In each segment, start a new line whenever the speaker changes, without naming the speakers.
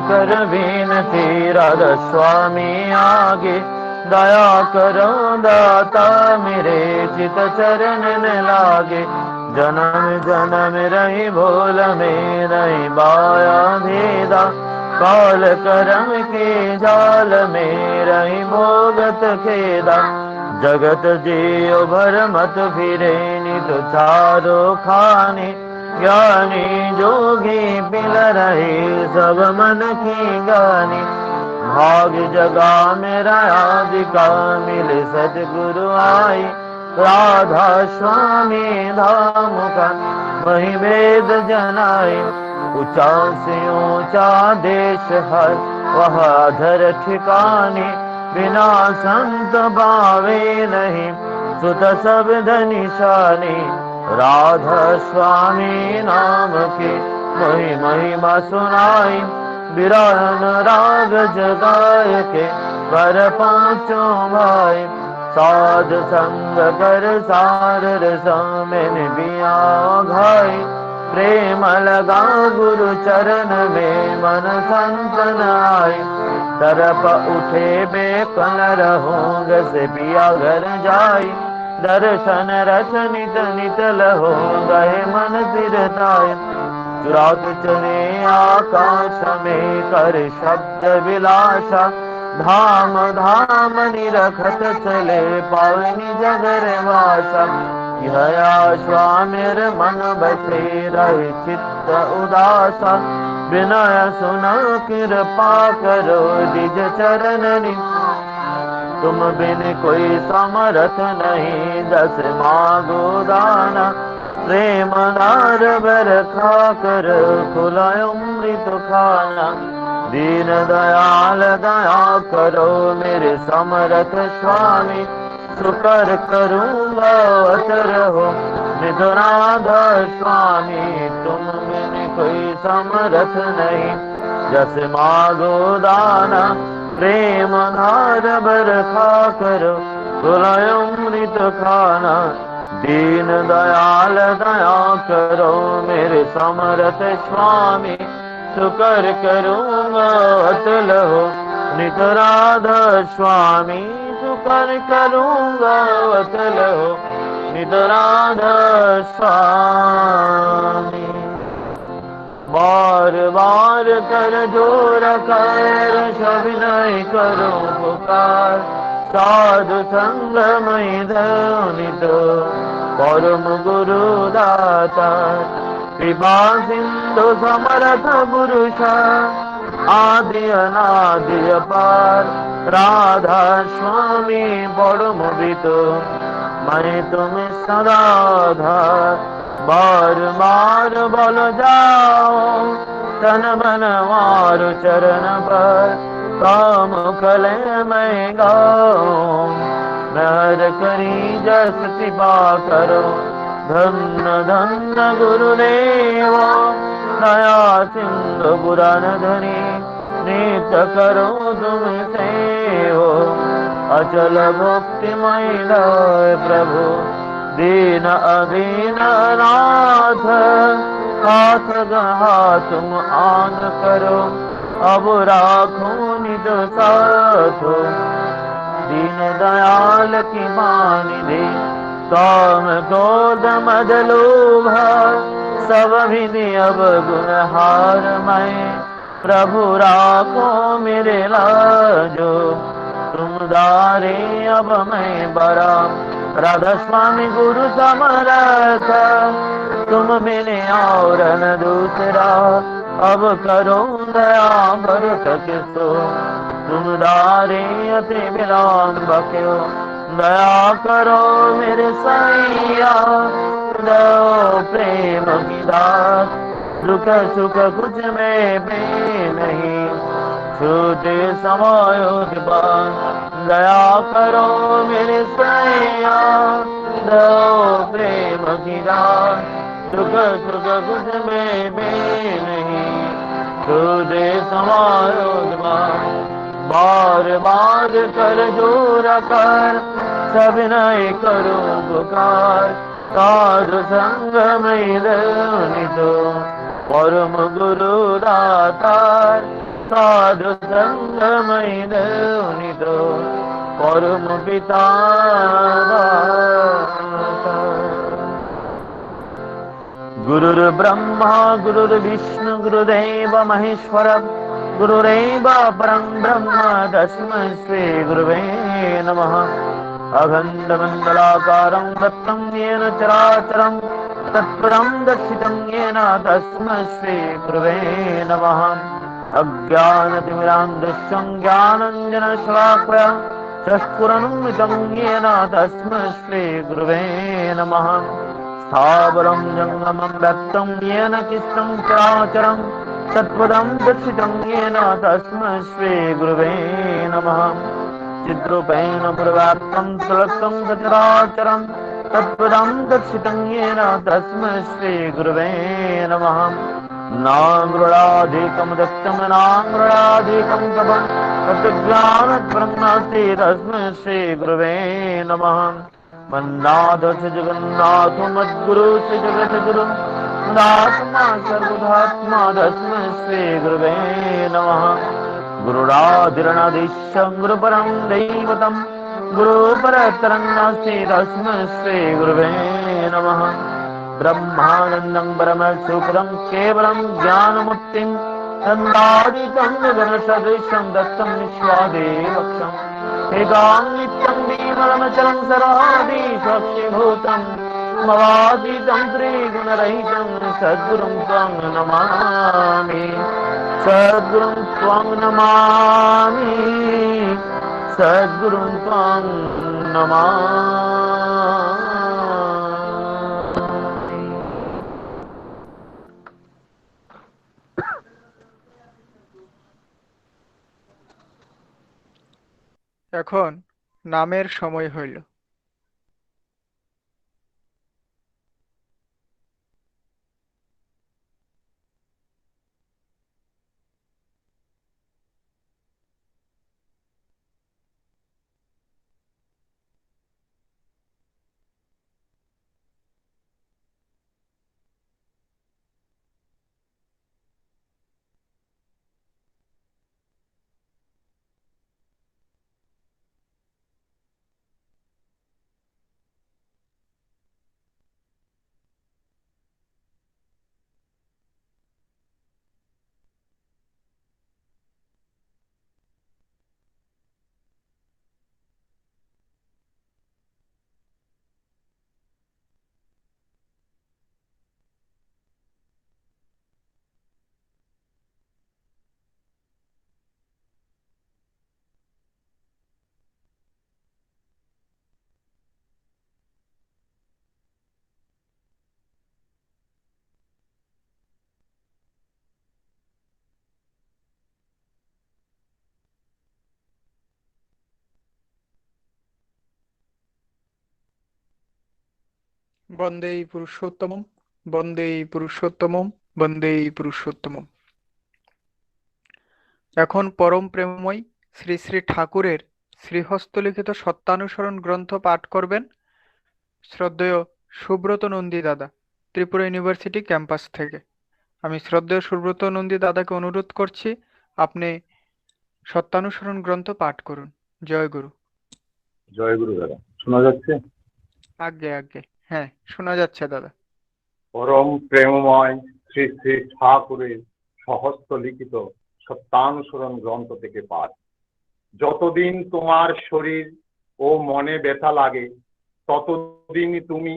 कर विनती राधा स्वामी आगे, दया करो दाता मेरे चित चरण न लागे। जन्म जन्म रही भूल में नहीं बाया भेदा, काल करम के जाल में रही भोगत खेदा। जगत जियो भर मत फिरे नित चारो खाने, ज्ञानी जोगी पिल रहे सब मन की गानी। भाग जगा मेरा आदिका मिले सतगुरु आई, राधा स्वामी धाम का वही वेद जनाए। ऊंचा से ऊंचा देश है वह धर ठिकाने, बिना संत भावे नहीं सुत सब धनिशानी। राधा स्वामी नाम की वही महिमा सुनाई, बिरहन राग जगाए के कर पांचों भाई। साध संग कर सार रसमें बिया घाई, प्रेम लगा गुरु चरण में मन संतन आए। तरप उठे बेकल रहूंग से पिया घर जाई, दर्शन रस नित नित लहो गए मन सिरताए। रात चले आकाश में कर शब्द विलासा, धाम धाम निरखत चले पावनी जगर वासा। यह आशा मेरे मन बसे रहे चित्त उदासा, विनय सुना कृपा करो निज चरणनि। तुम बिन कोई समर्थ नहीं दस मांगो दाना, प्रेम नार बरखा कर खुला अमृत खाना। दीन दयाल दया करो मेरे समर्थ स्वामी, शुकर करूँगा रहो निधराधा स्वामी। तुम बिन कोई समर्थ नहीं जस मांगो दाना, प्रेम नार बरखा करो खुला अमृत खाना। दीन दयाल दया करो मेरे समर्थ स्वामी, शुकर करूँगा अतुल हो नित राधा स्वामी। शुकर करूँगा अतुल हो नित राधा स्वामी। बार बार कर जोर कर सविनय करो पुकार, साधु संग मई धनित परम गुरु दाता। कृपा सिंधु समर्थ पुरुष आदि अनादि अपार, राधा स्वामी बड़ मोदित मैं तुम सदा धार। बार बार बोल जाओ तन मन मारु चरण पर, काम कले मैं गाऊं नर करी जस कृपा करो। धन्य धन्य गुरुदेव दया सिंधु पुराण धनी, नित्य करो तुम सेवो अचल भक्तिमय लय प्रभु। दीन अधीन नाथ हाथ गहा तुम आन करो, अब राखो निज साथो। दीन दयाल की मानी दे काम क्रोध मद लोभ, सब विधि अब गुणहार मैं। प्रभु राखो मेरे लाजो, तुम दारे अब मैं बरा। राधा स्वामी गुरु समर्थ तुम मिले और न दूसरा, अब करो दया भरत किसो। तुम दारे अति विलंब क्यों, दया करो मेरे सैया। दो प्रेम की दात दुख सुख कुछ में भी नहीं, छूटे समय दया करो मेरे सैया। दो प्रेम की दात सुख सुख कुछ में भी नहीं, छूटे समय बार बार कर जोर कर सब नहीं करो पुकार। साधु संग में नितो परम गुरु दातार, साधु संगमय निध परम पिता गुरुर्ब्रह्मा गुरुर्विष्णु गुरुदेव महेश्वर गुरुरेव परं ब्रह्म तस्मै श्री गुरुवे नमः। अखण्डमण्डलाकारं दत्तं येन चराचरं तत्पदं दर्शितं येन तस्मै श्री गुरुवे नमः। अज्ञानतिमिरान्धस्य ज्ञानाञ्जनशलाकया चक्षुरुन्मिलितं येन तस्मै श्री गुरुवे नमः। स्थावरं जङ्गमं व्यक्तं येन कृष्णं चराचरं तत्पदं दर्शितं येन तस्मै श्री गुरुवे नमः। चिद्रूपेण प्रव्याप्तं सुलभं सचराचरं तत्पदं दर्शितं येन तस्मै श्री गुरुवे नमः। नाङ्गृणाधिकं दक्षं नाङ्गृणाधिकं तपं तत्ज्ञानब्रह्मस्ति तस्मै श्री गुरुवे नमः। मन्नाथ जगन्नाथ मद्गुरु श्री जगद्गुरु दात्मा सर्वधात्मा तस्मै श्री गुरुवे नमः। गुरुरादिरणाधीशं गुरुपरं दैवतं गुरुपरतरं नास्ति तस्मै श्री गुरुवे नमः। ब्रह्मानन्दं परमसुखदं केवलं ज्ञानमुक्तिं नन्दादितं गगनसदृशं दत्तं विश्वादेवक्षम् एकां नित्यं विमलमचलं सर्वादिसाक्षिभूतं मवातीतं त्रिगुणरहितं सद्गुरुं त्वं नमामि सद्गुरुं त्वं नमामि सद्गुरुं त्वं नमामि।
এখন নামের সময় হইল। বন্দেই পুরুষোত্তমম বন্দেই পুরুষোত্তমম বন্দেই পুরুষোত্তমম। এখন পরম প্রেমময় শ্রী শ্রী ঠাকুরের শ্রীহস্তলিখিত সত্যানুসরণ গ্রন্থ পাঠ করবেন শ্রদ্ধেয় সুব্রত নন্দী দাদা, ত্রিপুরা ইউনিভার্সিটি ক্যাম্পাস থেকে। আমি শ্রদ্ধেয় সুব্রত নন্দী দাদাকে অনুরোধ করছি, আপনি সত্যানুসরণ গ্রন্থ পাঠ করুন। জয় গুরু।
জয় গুরু দাদা, শোনা যাচ্ছে?
আজ্ঞে আজ্ঞে, হ্যাঁ শোনা যাচ্ছে দাদা।
পরম প্রেমময় শ্রী শ্রী ঠাকুরের সহস্ত লিখিত সত্যানুসরণ গ্রন্থ থেকে পাঠ। যতদিন তোমার শরীর ও মনে ব্যথা লাগে ততদিন তুমি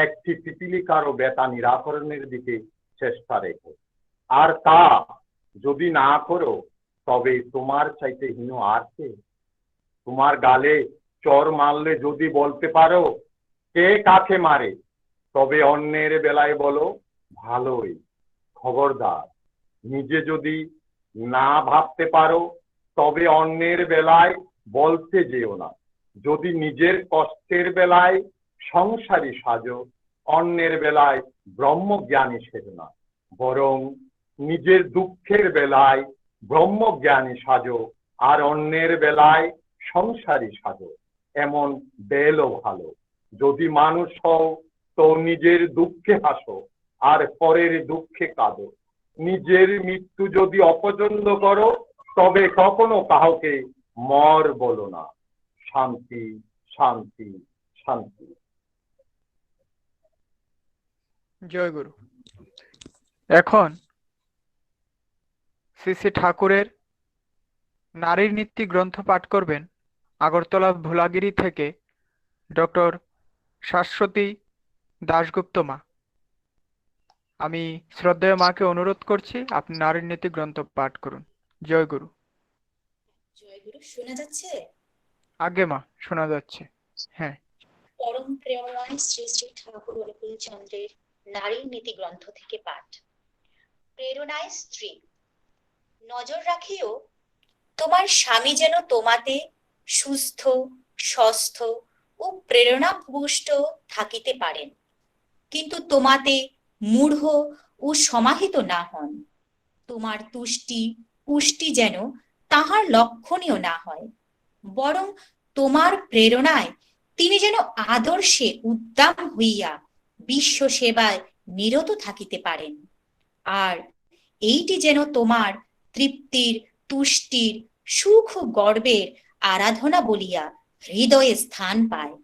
একটি পিপিলিকারও ব্যথা নিরাকরণের দিকে চেষ্টা রেখো, আর তা যদি না করো তবে তোমার চাইতে হীন আর কে? তোমার গালে চর মারলে যদি বলতে পারো কে কাকে মারে, তবে অন্যের বেলায় বলো ভালোই। খবরদার, নিজে যদি না ভাবতে পারো তবে অন্যের বেলায় বলতে যেও না। যদি নিজের কষ্টের বেলায় সংসারী সাজো, অন্যের বেলায় ব্রহ্মজ্ঞানী সেজো না, বরং নিজের দুঃখের বেলায় ব্রহ্মজ্ঞানী সাজো আর অন্যের বেলায় সংসারী সাজো। এমন বেলও ভালো। যদি মানুষ হও তো নিজের দুঃখে হাসো আর পরের দুঃখে কাঁদো। নিজের মৃত্যু যদি অপছন্দ করো তবে কখনো কাউকে মর বলো না। শান্তি, শান্তি, শান্তি।
জয় গুরু। এখন শ্রী শ্রী ঠাকুরের নারীর নীতি গ্রন্থ পাঠ করবেন আগরতলা ভোলাগিরি থেকে ডক্টর শাশ্বতী দাশগুপ্ত মা। আমি শ্রদ্ধেয় মাকে অনুরোধ করছি আপনি নারীর নীতি গ্রন্থ পাঠ করুন। জয় গুরু।
জয়গুরু, শোনা যাচ্ছে?
আগে মা, শোনা যাচ্ছে। হ্যাঁ।
পরম প্রেমময় শ্রী শ্রী ঠাকুর অনুকূল চন্দ্রের নারীর নীতি গ্রন্থ থেকে পাঠ। প্রেরণায় স্ত্রী। নজর রাখিও তোমার স্বামী যেন তোমাতে সুস্থ, স্বস্থ ও প্রেরণাপুষ্ট থাকিতে পারেন, কিন্তু তোমাতে মূঢ় ও সমাহিত না হন। তোমার তুষ্টি পুষ্টি যেন তাহার লক্ষণীয় না হয়, বরং তোমার প্রেরণায় তিনি যেন আদর্শে উদ্দাম হইয়া বিশ্ব সেবায় নিরত থাকিতে পারেন। আর এইটি যেন তোমার তৃপ্তির, তুষ্টির, সুখ ও গর্বের আরাধনা বলিয়া হৃদয়ে স্থান পায়।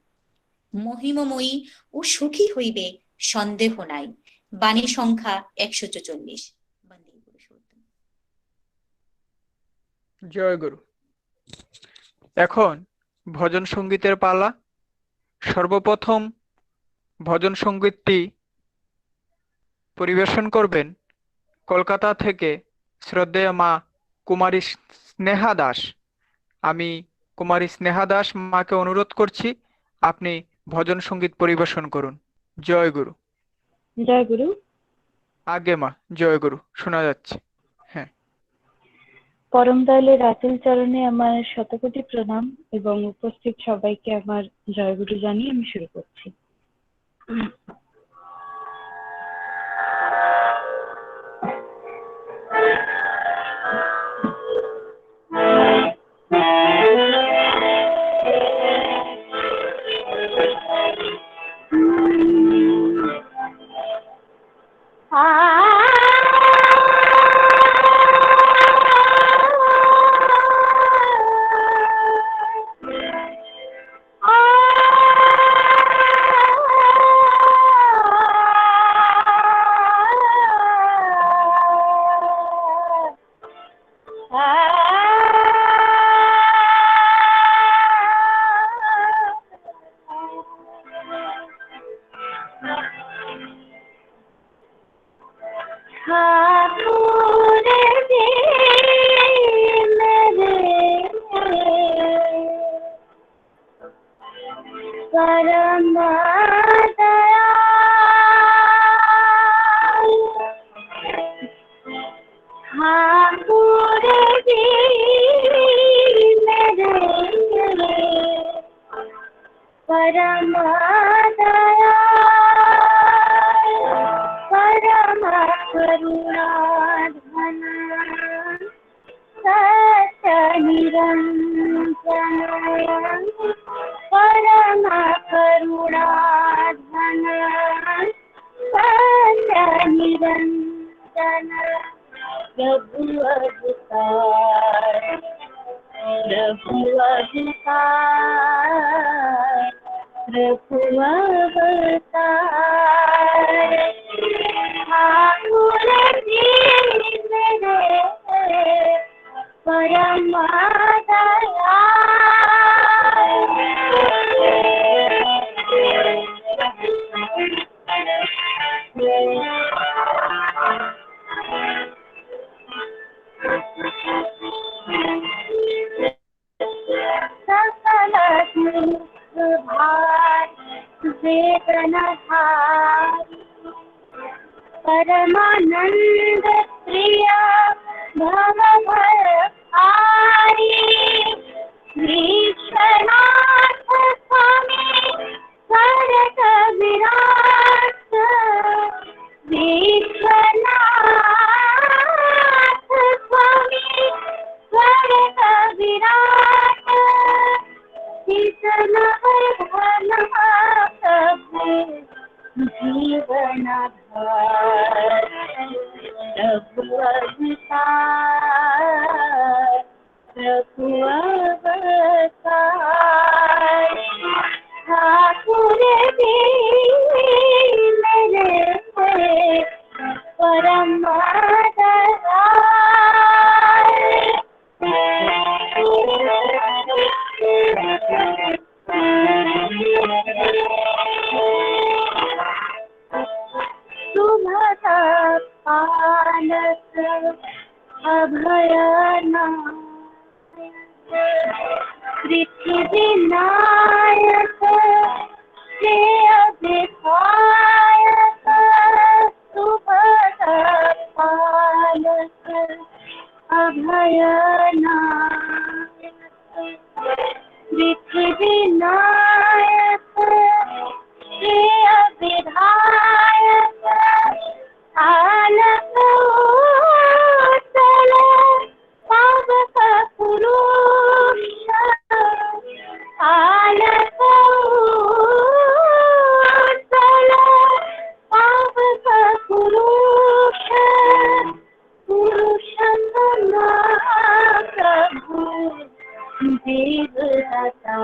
মহিমময়ী ও সুখী হইবে সন্দেহ নাই। বাণী সংখ্যা 144।
জয় গুরু। এখন ভজন সঙ্গীতের পালা। সর্বপ্রথম ভজন সঙ্গীতটি পরিবেশন করবেন কলকাতা থেকে শ্রদ্ধেয় মা কুমারী স্নেহা দাস। আমি কুমারী স্নেহা দাস মাকে অনুরোধ করছি আপনি ভজন সঙ্গীত পরিবেশন করুন। জয় গুরু।
জয় গুরু।
আগে মা, জয় গুরু, শোনা যাচ্ছে। হ্যাঁ।
পরম দয়ালের আতুল চরণে আমার শতকোটি প্রণাম এবং উপস্থিত সবাইকে আমার জয়গুরু জানিয়ে আমি শুরু করছি।
परमानंद प्रिया भव भरहारी विश्वनाथ स्वामी भरत विराट विश्वनाथ स्वामी भरत विराट किसन धन प्रभु जीवन धार प्रभु अवतार परम सुभदा पालक अभयना पृथ्वी नायक श्रेय विधायक सुभदा पालक अभयना पृथ्वी नायक श्रेय विधायक आलक उत्तल पावक पुरुष आलक उत्तल पावक पुरुष पुरुषोत्तम प्रभु देवता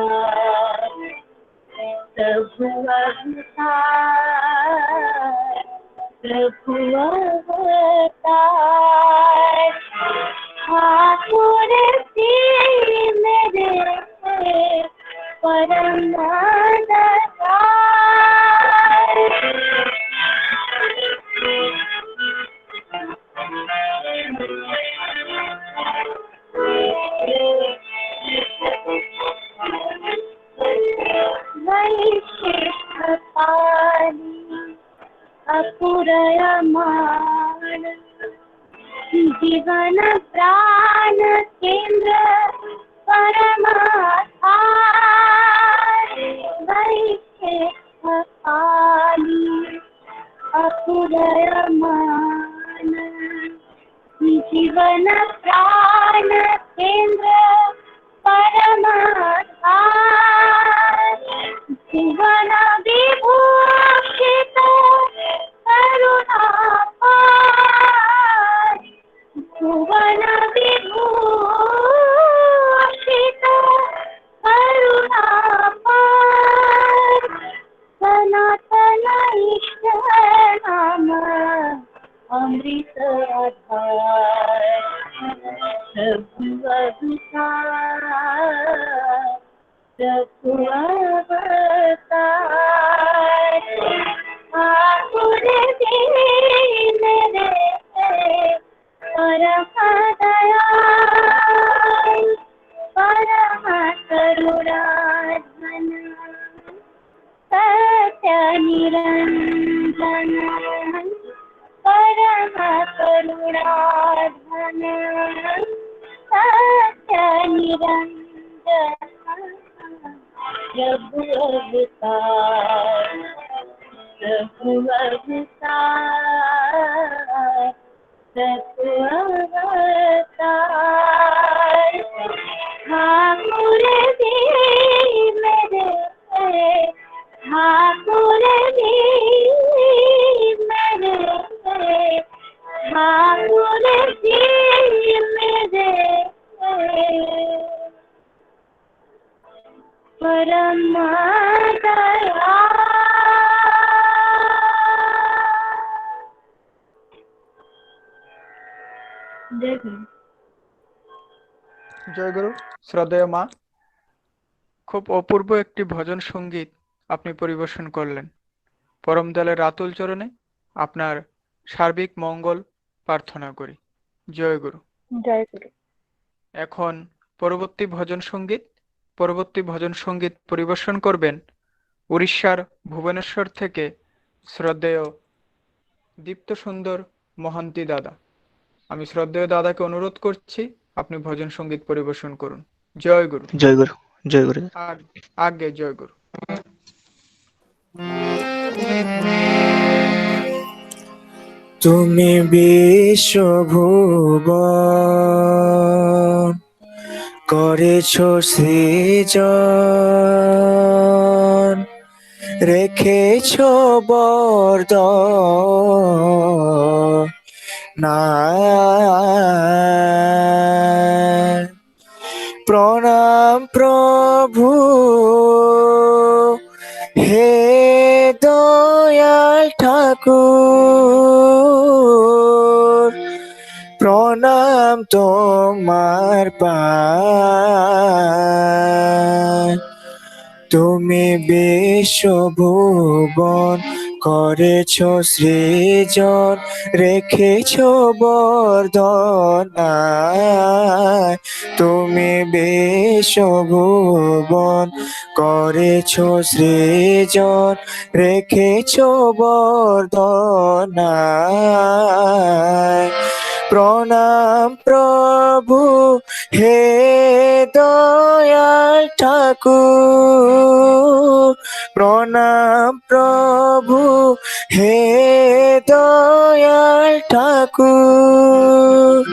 प्रभु अवतार प्रभु अवतार ठाकुर जी मेरे परम अपुरयमान जीवन प्राण केंद्र परमाधार वैश्यपाली अपुरयमान जीवन प्राण केंद्र परमाधार जीवन विभूषित करुणापार भुवन विभूषित करुणापार सनातन इष्ट नाम अमृत आधार प्रभु अवतार प्रभु अवतार ठाकुर जी मेरे परम दयाल परम करुणाधन सत्य निरंजन परम करुणाधन सत्य निरंजन प्रभु अवतार प्रभु अवतार प्रभु अवतार ठाकुर जी मेरे ठाकुर जी मेरे ठाकुर जी मेरे परम दयाल जय गुरु।
জয় গুরু। শ্রদ্ধেয় মা, খুব অপূর্ব একটি ভজন সঙ্গীত আপনি পরিবেশন করলেন। পরম দয়ালের রাতুল চরণে আপনার সার্বিক মঙ্গল প্রার্থনা করি। জয় গুরু।
জয় গুরু।
এখন পরবর্তী ভজন সঙ্গীত পরিবেশন করবেন উড়িষ্যার ভুবনেশ্বর থেকে শ্রদ্ধেয় দীপ্ত সুন্দর মহান্তি দাদা। আমি শ্রদ্ধেয় দাদাকে অনুরোধ করছি আপনি ভজন সঙ্গীত পরিবেশন করুন। জয় গুরু।
জয় গুরু। জয় গুরু।
আগে জয় গুরু।
তুমি বিশ্বভুবন করেছ সৃজন, রেখেছ বরদনা। প্রণাম প্রভু হে দয়াল ঠাকুর, প্রণাম তোমার পায় তুমি বিশ্বভুবন করেছ সৃজন রেখেছ বর্ধনায় তুমি বিশ্বভুবন করেছ সৃজন রেখেছ বর্ধনায় প্রণাম প্রভু হে দয়াল ঠাকুর প্রণাম প্রভু হে দয়াল ঠাকুর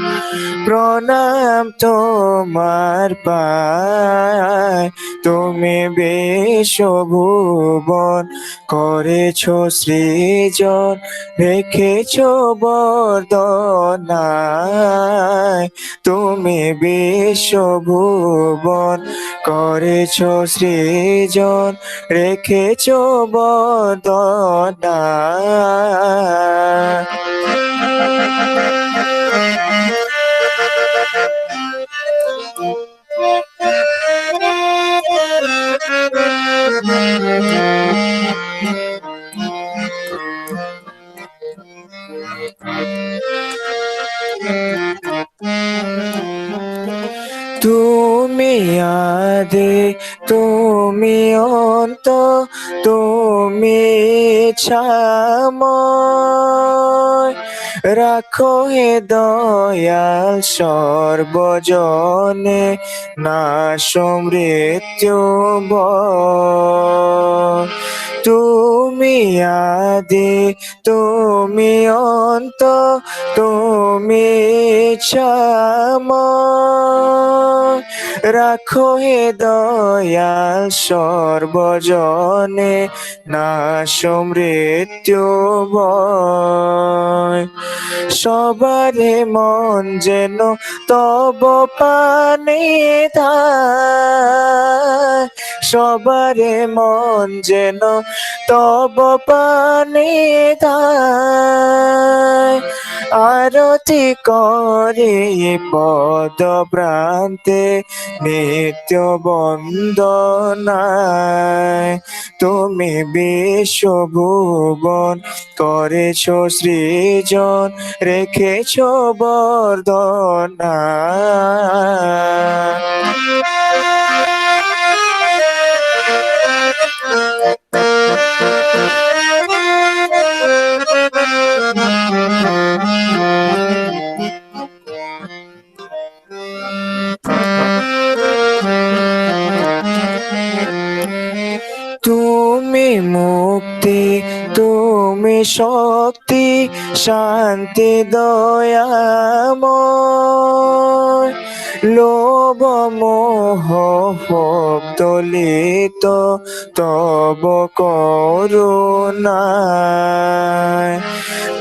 প্রণাম তোমার পায় তুমি বিশ্বভুবন করেছ সৃজন রেখেছ বর্ধনায় তুমি বিশ্বভুবন করেছ সৃজন রেখেছ বর্ধনায় তুমি আদি তুমি অন্ত তুমি ছাময় রাখো হে দয়াল সর্বজনে না সমৃত্যু তুমি আদি তুমি অন্ত তুমি ছাময় রাখো হে দয়াল সর্বজনে না সমৃত্যু সবারে মন যেন তব পানে ধায় সবারে মন যেন তব পানে ধায় আরতি করে পদ প্রান্তে নিত্য বন্দনায় তুমি বিশ্বভুবন করেছ সৃজন রেখেছ তুমি মুক্তি তুমি শক্তি শান্তি দয়াময় লোভ মোহ দলিত তব করুণায়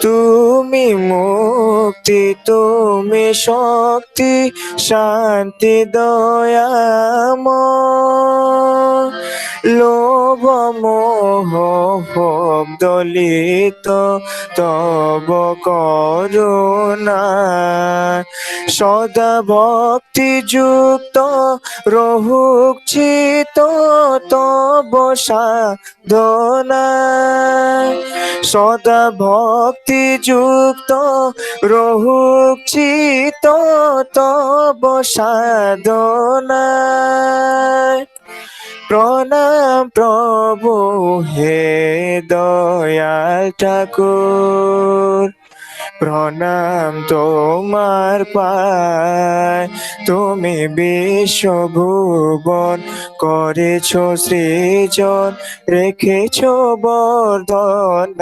তুমি মুক্তি তুমি শক্তি শান্তি দয়াময় লোভ মোহ দলিত তব করুণায় সদা ভক্তি যুক্ত রহুক চিত তব সাধনায় সদা ভক্তি যুক্ত রহুক চিত তব সাধনায় প্রণাম প্রভু হে দয়াল ঠাকুর প্রণাম তোমার পায় তুমি বিশ্বভুবন করেছ সৃজন রেখেছ বর্ধনায়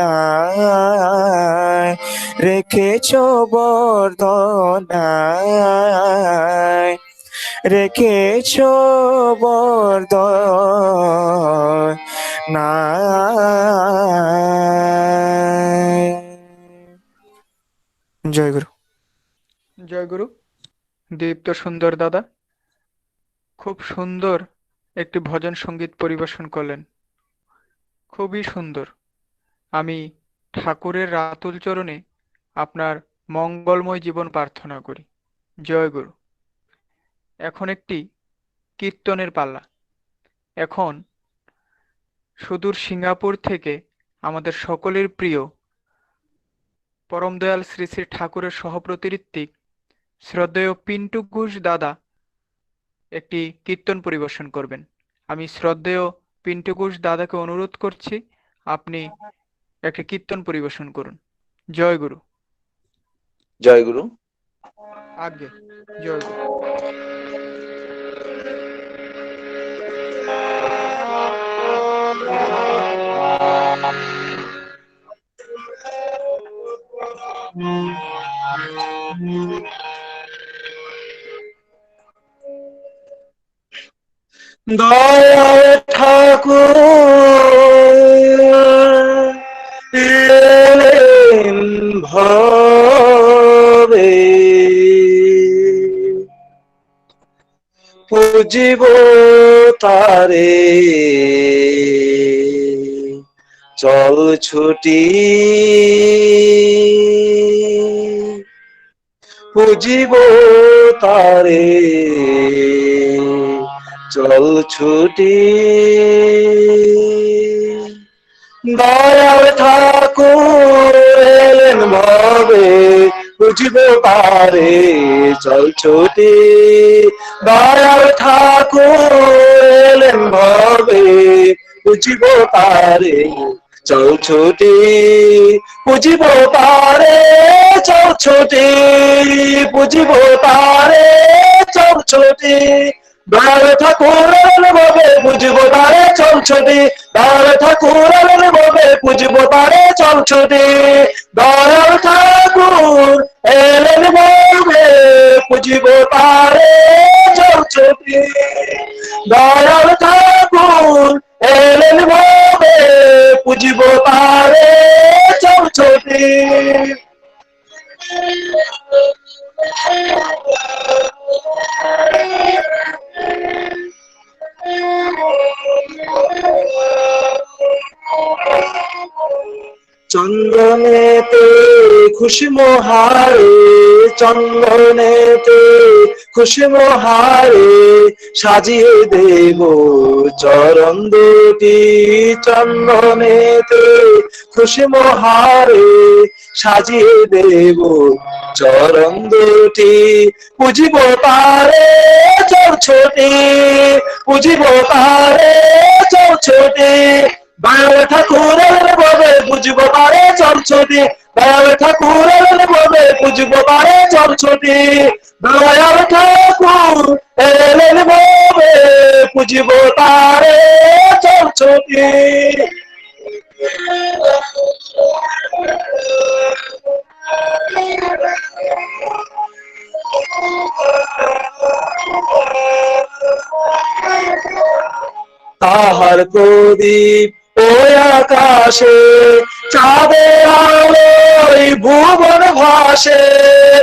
রেখেছ বর্ধনায় রেখেছ বর্ধনায় জয় গুরু।
জয় গুরু। দীপ্ত সুন্দর দাদা খুব সুন্দর একটি ভজন সঙ্গীত পরিবেশন করলেন, খুবই সুন্দর। আমি ঠাকুরের রাতুল চরণে আপনার মঙ্গলময় জীবন প্রার্থনা করি। জয় গুরু। এখন একটি কীর্তনের পালা। এখন সুদূর সিঙ্গাপুর থেকে আমাদের সকলের প্রিয় পরম দয়াল শ্রী শ্রী ঠাকুরের সহপ্রতিনিধি শ্রদ্ধেয় পিন্টু ঘোষ দাদা একটি কীর্তন পরিবেশন করবেন। আমি শ্রদ্ধেয় পিন্টু ঘোষ দাদাকে অনুরোধ করছি, আপনি একটি কীর্তন পরিবেশন করুন। জয় গুরু।
জয় গুরু।
আজ্ঞে। জয় গুরু।
দয়াল ঠাকুর এলেন ভবে, পুজিব তারে চল ছুটি, পুজিব তারে চল ছুটি। দয়াল ঠাকুর এলেন ভবে, বুঝিব তারে চল ছুটি। দয়াল ঠাকুর এলেন ভবে, বুঝিব তারে চল ছুটি। বুঝিব তারে চল ছুটি, বুঝিব তারে চল ছুটি। দয়াল ঠাকুর এলেন ভবে, বুঝিব তারে চল ছুটি। দয়াল ঠাকুর এলেন ভবে, বুঝিব তারে চল ছুটি। দয়াল ঠাকুর এলেন ভবে, বুঝিব তারে চল ছুটি। দয়াল ঠাকুর এলেন ভবে, বুঝিব তারে চল ছুটি। চন্দনেতে খুশবু হারে, চন্দনেতে খুশবু হারে সাজিয়ে দেব চরণ দুটি। চন্দনেতে খুশবু হারে সাজিয়ে দেব চরণ দুটি। পুজিব তারে চল ছুটি, পুজিব তারে চল ছুটি। দয়াল ঠাকুর এলেন ভবে, বুঝিব তারে চল ছুটি। দয়াল ঠাকুর এলেন ভবে, বুঝিব তারে চল ছুটি। দয়াল ঠাকুর এলেন ভবে, বুঝিব তারে চল ছুটি। তাহার প্রদীপ ওই আকাশে, চাঁদের আলোয় ভুবন ভাসে।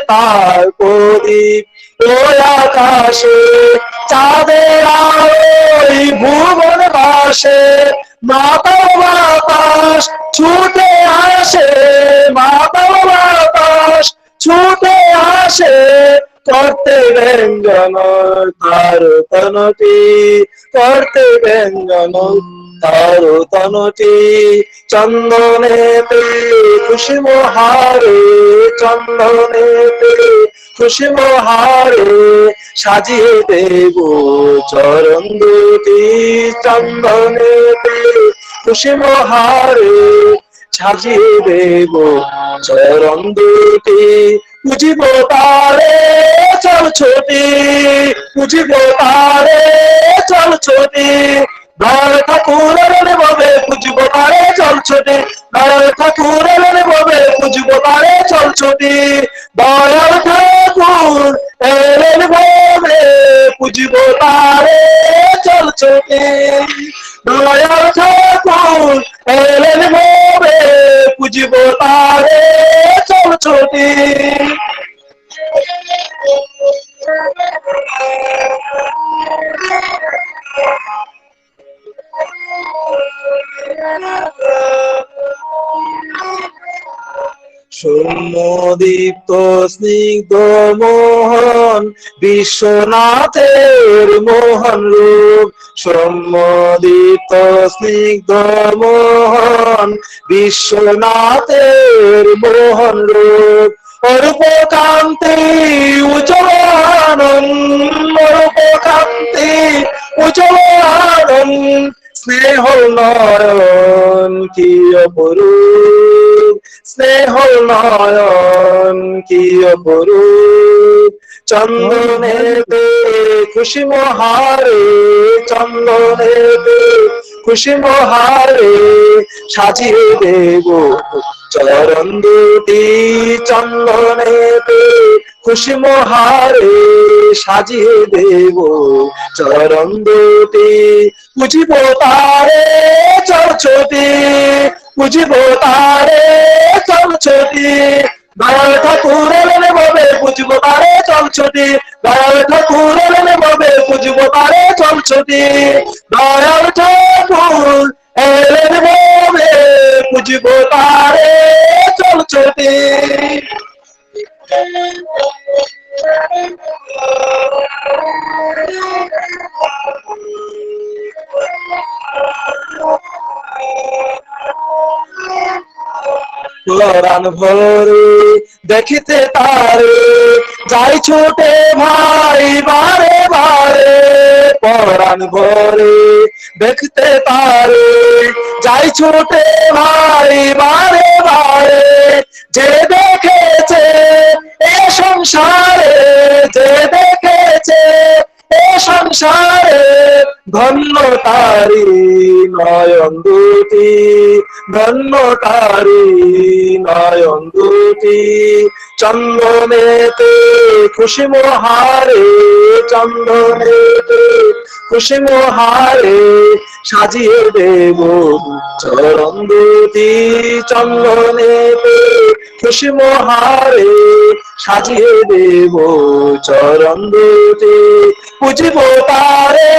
তার প্রদীপ ওই আকাশে, চাঁদের আলোয় ভুবন ভাসে। মাতাল বাতাস ছুটে আসে, মাতাল বাতাস ছুটে আসে করতে ব্যঞ্জন তার তনটি, করতে ব্যঞ্জন তার তনটি। চন্দনেতে খুশবু হারে, চন্দনেতে খুশবু হারে সাজিয়ে দেব চরণ দুটি। চন্দনেতে খুশবু হারে সাজিয়ে দেব চরণ দুটি। পুজিব তারে চল ছুটি, পুজিব তারে চল ছুটি। দয়াল ঠাকুর এলেন ভবে, পুজিব তারে চল ছুটি। দয়াল ঠাকুর এলেন ভবে, পুজিব তারে চল ছুটি। দয়াল ঠাকুর এলেন ভবে, পুজিব তারে চল ছুটি। দয়াল ঠাকুর এলেন ভবে, পুজিব তারে চল ছুটি। ব্রহ্মদীপ্ত স্নিগ্ধ মোহন বিশ্বনাথের মোহন রূপ, ব্রহ্মদীপ্ত স্নিগ্ধ মোহন বিশ্বনাথের মোহন রূপ, অরূপ কান্তি উজ্জ্বলন, অরূপ কান্তি উজ্জ্বলন, স্নেহ নয়ন কি অপরূপ, স্নেহ নয়ন কি অপরূপ, চন্দনেতে খুশি মহারে, চন্দনেতে খুশি মহারে সাজিয়ে দেব চরণ দুটি, চন্দনেতে খুশি মহারে সাজিয়ে দেব চরণ দুটি, বুঝিব তারে চলছটি, বুঝিব তারে চলছটি, দয়াল ঠাকুর এলেন ভাবে বুঝিব তারে চলছটি, দয়াল ঠাকুর এলেন ভাবে বুঝিব তারে চলছটি, দয়াল ঠাকুর এলেন ভাবে বুঝিব তারে চলছটি। পরাণ ভরে দেখিতে তারে যাই ছোটে ভাই বারে বারে, পরাণ ভরে দেখতে তারে যাই ছোটে ভাই বারে বারে, যে দেখেছে এ সংসারে, যে দেখেছে এ সংসারে ধন্য তারি নয়ন দুটি, ধন্য তারি নয়ন দুটি, চন্দনেতে খুশি মহারে, চন্দনেতে খুশি মহারে সাজিয়ে দেব চরণ দুটি, চন্দনেতে খুশি মহারে সাজিয়ে দেব চরণ দুটি, বুঝিব তারে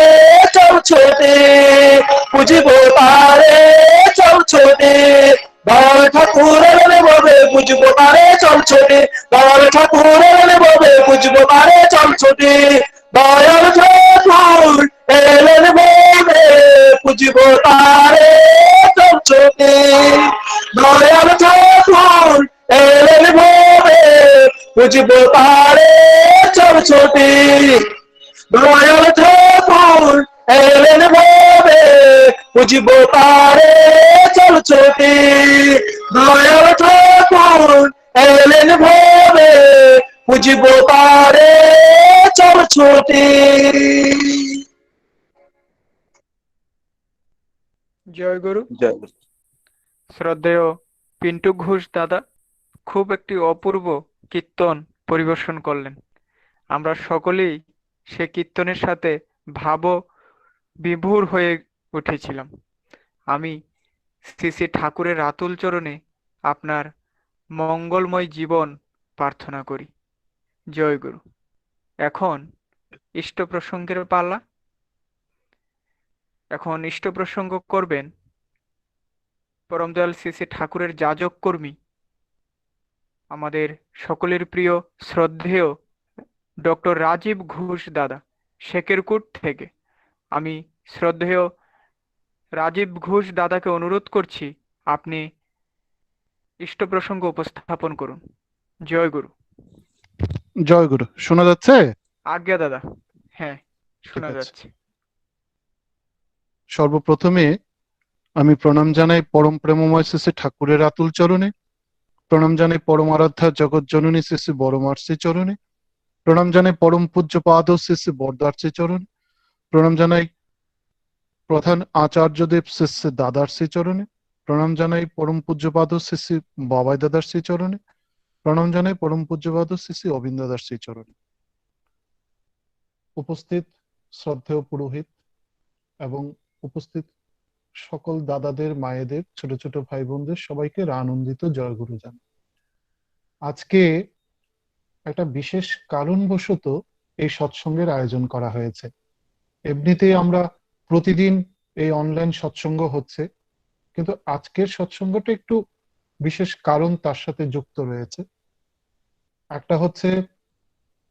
চলছটি, বুঝিব তারে চলছটি, দয়াল ঠাকুর এলেন ভাবে বুঝিব তারে চলছটি, দয়াল ঠাকুর এলেন ভাবে বুঝিব তারে চলছটি, দয়াল ঠাকুর এলেন ভাবে বুঝিব তারে চলছটি, দয়াল ঠাকুর এলেন ভাবে বুঝিব তারে চলছটি, দয়াল ঠাকুর এলেন ভাবে বুঝিব তারে চলছটি, দয়াল ঠাকুর এলেন ভাবে বুঝিব তারে চলছটি।
জয় গুরু।
জয় গুরু।
শ্রদ্ধেয় পিন্টু ঘোষ দাদা খুব একটি অপূর্ব কীর্তন পরিবেশন করলেন। আমরা সকলেই সে কীর্তনের সাথে ভাব বিভোর হয়ে উঠেছিলাম। আমি শ্রী শ্রী ঠাকুরের আতুল চরণে আপনার মঙ্গলময় জীবন প্রার্থনা করি। জয় গুরু। এখন ইষ্ট প্রসঙ্গের পালা। এখন ইষ্ট প্রসঙ্গ করবেন পরম দয়াল শ্রী শ্রী ঠাকুরের যাজক কর্মী, আমাদের সকলের প্রিয় শ্রদ্ধেয় ডক্টর রাজীব ঘোষ দাদা, শেকেরকুট থেকে। আমি শ্রদ্ধেয় রাজীব ঘোষ দাদাকে অনুরোধ করছি আপনি ইষ্ট প্রসঙ্গ উপস্থাপন করুন। জয় গুরু।
জয় গুরু। শোনা যাচ্ছে?
আজ্ঞা দাদা। হ্যাঁ, শোনা
ঠিক আছে।
যাচ্ছে।
সর্বপ্রথমে আমি প্রণাম জানাই পরম প্রেমময় শ্রী শ্রী ঠাকুরের আতুল চরণে, প্রণাম জানাই পরম আরাধ্যা জগৎ জননী শ্রী শ্রী বড়মার্সি চরণে, প্রণাম জানাই পরম পূজ্য পাদ শ্রী শ্রী বরদার্সি চরণে, প্রণাম জানাই প্রধান আচার্যদেব শ্রী শ্রী দাদার্সি চরণে, প্রণাম জানাই পরম পূজ্যপাদ শ্রী শ্রী বাবাই দাদার্সি চরণে, প্রণাম জানাই পরম পূজ্যপাদ শ্রী শ্রী অবিন্দ দাদার্সি চরণে। উপস্থিত শ্রদ্ধেয় পুরোহিত এবং উপস্থিত সকল দাদাদের, মায়েদের, ছোট ছোট ভাই বোনদের সবাইকে আনন্দিত জয়গুরু জানাই। আজকে একটা বিশেষ কারণবশত এই সৎসঙ্গের আয়োজন করা হয়েছে। এমনিতেই আমরা প্রতিদিন এই অনলাইন সৎসঙ্গ হচ্ছে, কিন্তু আজকের সৎসঙ্গটা একটু বিশেষ কারণ তার সাথে যুক্ত রয়েছে। একটা হচ্ছে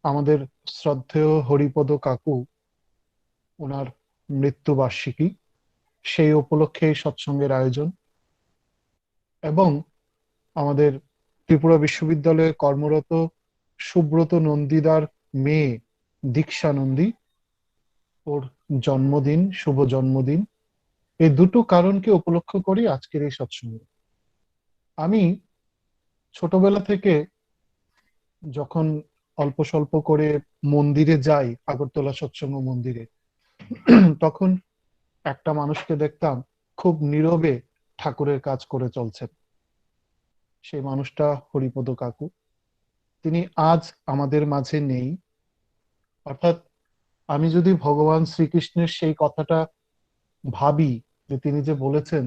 আমাদের শ্রদ্ধেয় হরিপদ কাকু, ওনার মৃত্যুবার্ষিকী, সেই উপলক্ষে এই সৎসঙ্গের আয়োজন। এবং আমাদের ত্রিপুরা বিশ্ববিদ্যালয়ে কর্মরত সুব্রত নন্দীদার মেয়ে দীক্ষা নন্দী, ওর জন্মদিন, শুভ জন্মদিন। এই দুটো কারণকে উপলক্ষ করি আজকের এই সৎসঙ্গ। আমি ছোটবেলা থেকে যখন অল্প স্বল্প করে মন্দিরে যাই, আগরতলা সৎসঙ্গ মন্দিরে, তখন একটা মানুষকে দেখতাম খুব নীরবে ঠাকুরের কাজ করে চলছেন। সেই মানুষটা হরিপদ কাকু। তিনি আজ আমাদের মাঝে নেই। অর্থাৎ আমি যদি ভগবান শ্রীকৃষ্ণের সেই কথাটা ভাবি, যে তিনি যে বলেছেন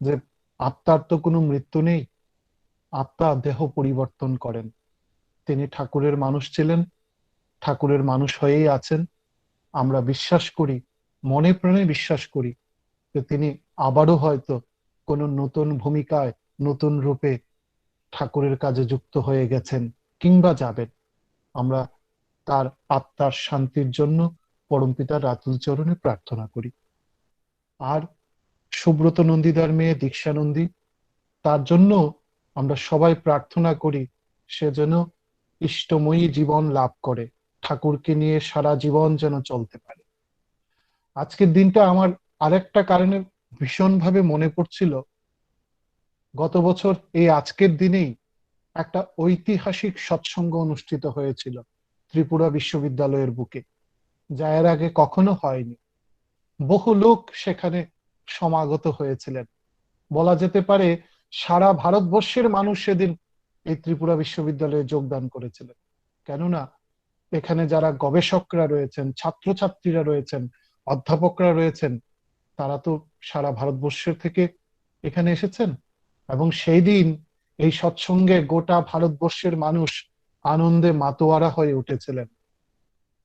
যে আত্মার তো কোনো মৃত্যু নেই, আত্মা দেহ পরিবর্তন করেন, তিনি ঠাকুরের মানুষ ছিলেন, ঠাকুরের মানুষ হয়েই আছেন। আমরা বিশ্বাস করি, মনে প্রাণে বিশ্বাস করি যে তিনি আবারও হয়তো কোনো নতুন ভূমিকায়, নতুন রূপে ঠাকুরের কাজে যুক্ত হয়ে গেছেন কিংবা যাবেন। আমরা তার আত্মার শান্তির জন্য পরমপিতার রাতুল চরণে প্রার্থনা করি। আর সুব্রত নন্দীদার মেয়ে দীক্ষা নন্দী, তার জন্য আমরা সবাই প্রার্থনা করি সে যেন ইষ্টময়ী জীবন লাভ করে, ঠাকুরকে নিয়ে সারা জীবন যেন চলতে পারে। আজকের দিনটা আমার আরেকটা কারণে ভীষণভাবে মনে পড়ছিল। গত বছর এই আজকের দিনেই একটা ঐতিহাসিক সৎসঙ্গ অনুষ্ঠিত হয়েছিল ত্রিপুরা বিশ্ববিদ্যালয়ের বুকে, যা এর আগে কখনো হয়নি। বহু লোক সেখানে সমাগত হয়েছিলেন। বলা যেতে পারে সারা ভারতবর্ষের মানুষ সেদিন এই ত্রিপুরা বিশ্ববিদ্যালয়ে যোগদান করেছিলেন। কেননা এখানে যারা গবেষকরা রয়েছেন, ছাত্রছাত্রীরা রয়েছেন, অধ্যাপকরা রয়েছেন, তারা তো সারা ভারতবর্ষের থেকে এখানে এসেছেন। এবং সেই দিন এই সৎসঙ্গে গোটা ভারতবর্ষের মানুষ আনন্দে মাতোয়ারা হয়ে উঠেছিলেন।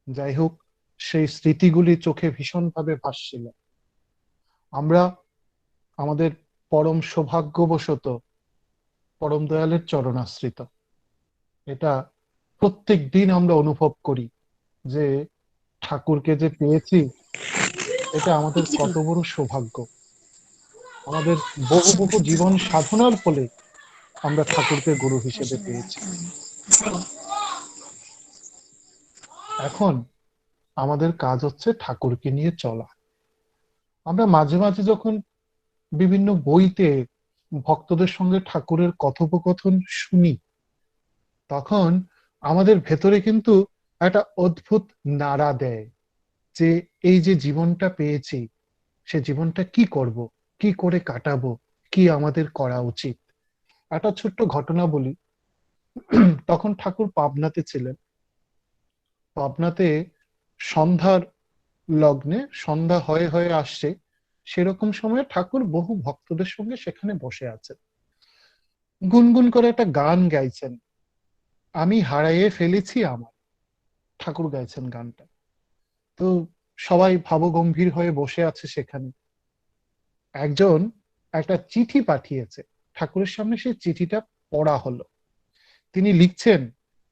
যাই হোক, সেই স্মৃতিগুলি চোখে ভীষণভাবে ভাসছিল। আমরা আমাদের পরম সৌভাগ্যবশত পরম দয়ালের চরণাশ্রিত, এটা প্রত্যেক দিন আমরা অনুভব করি যে ঠাকুরকে যে পেয়েছি, এটা আমাদের কত বড় সৌভাগ্য। আমাদের বহু বহু জীবন সাধনার ফলে আমরা ঠাকুরকে গুরু হিসেবে পেয়েছি। এখন আমাদের কাজ হচ্ছে ঠাকুরকে নিয়ে চলা। আমরা মাঝে মাঝে যখন বিভিন্ন বইতে ভক্তদের সঙ্গে ঠাকুরের কথোপকথন শুনি, তখন আমাদের ভেতরে কিন্তু একটা অদ্ভুত নাড়া দেয় যে এই যে জীবনটা পেয়েছি, সে জীবনটা কি করব, কি করে কাটাবো, কি আমাদের করা উচিত। একটা ছোট্ট ঘটনা বলি। তখন ঠাকুর পাবনাতে ছিলেন। পাবনাতে সন্ধ্যার লগ্নে, সন্ধ্যা হয়ে হয়ে আসছে, সেরকম সময় ঠাকুর বহু ভক্তদের সঙ্গে সেখানে বসে আছেন। গুনগুন করে একটা গান গাইছেন, আমি হারাইয়ে ফেলেছি আমার, ঠাকুর গাইছেন গানটা। তো সবাই ভাবগম্ভীর হয়ে বসে আছে সেখানে। একজন একটা চিঠি পাঠিয়েছে ঠাকুরের সামনে, সেই চিঠিটা পড়া হলো। তিনি লিখছেন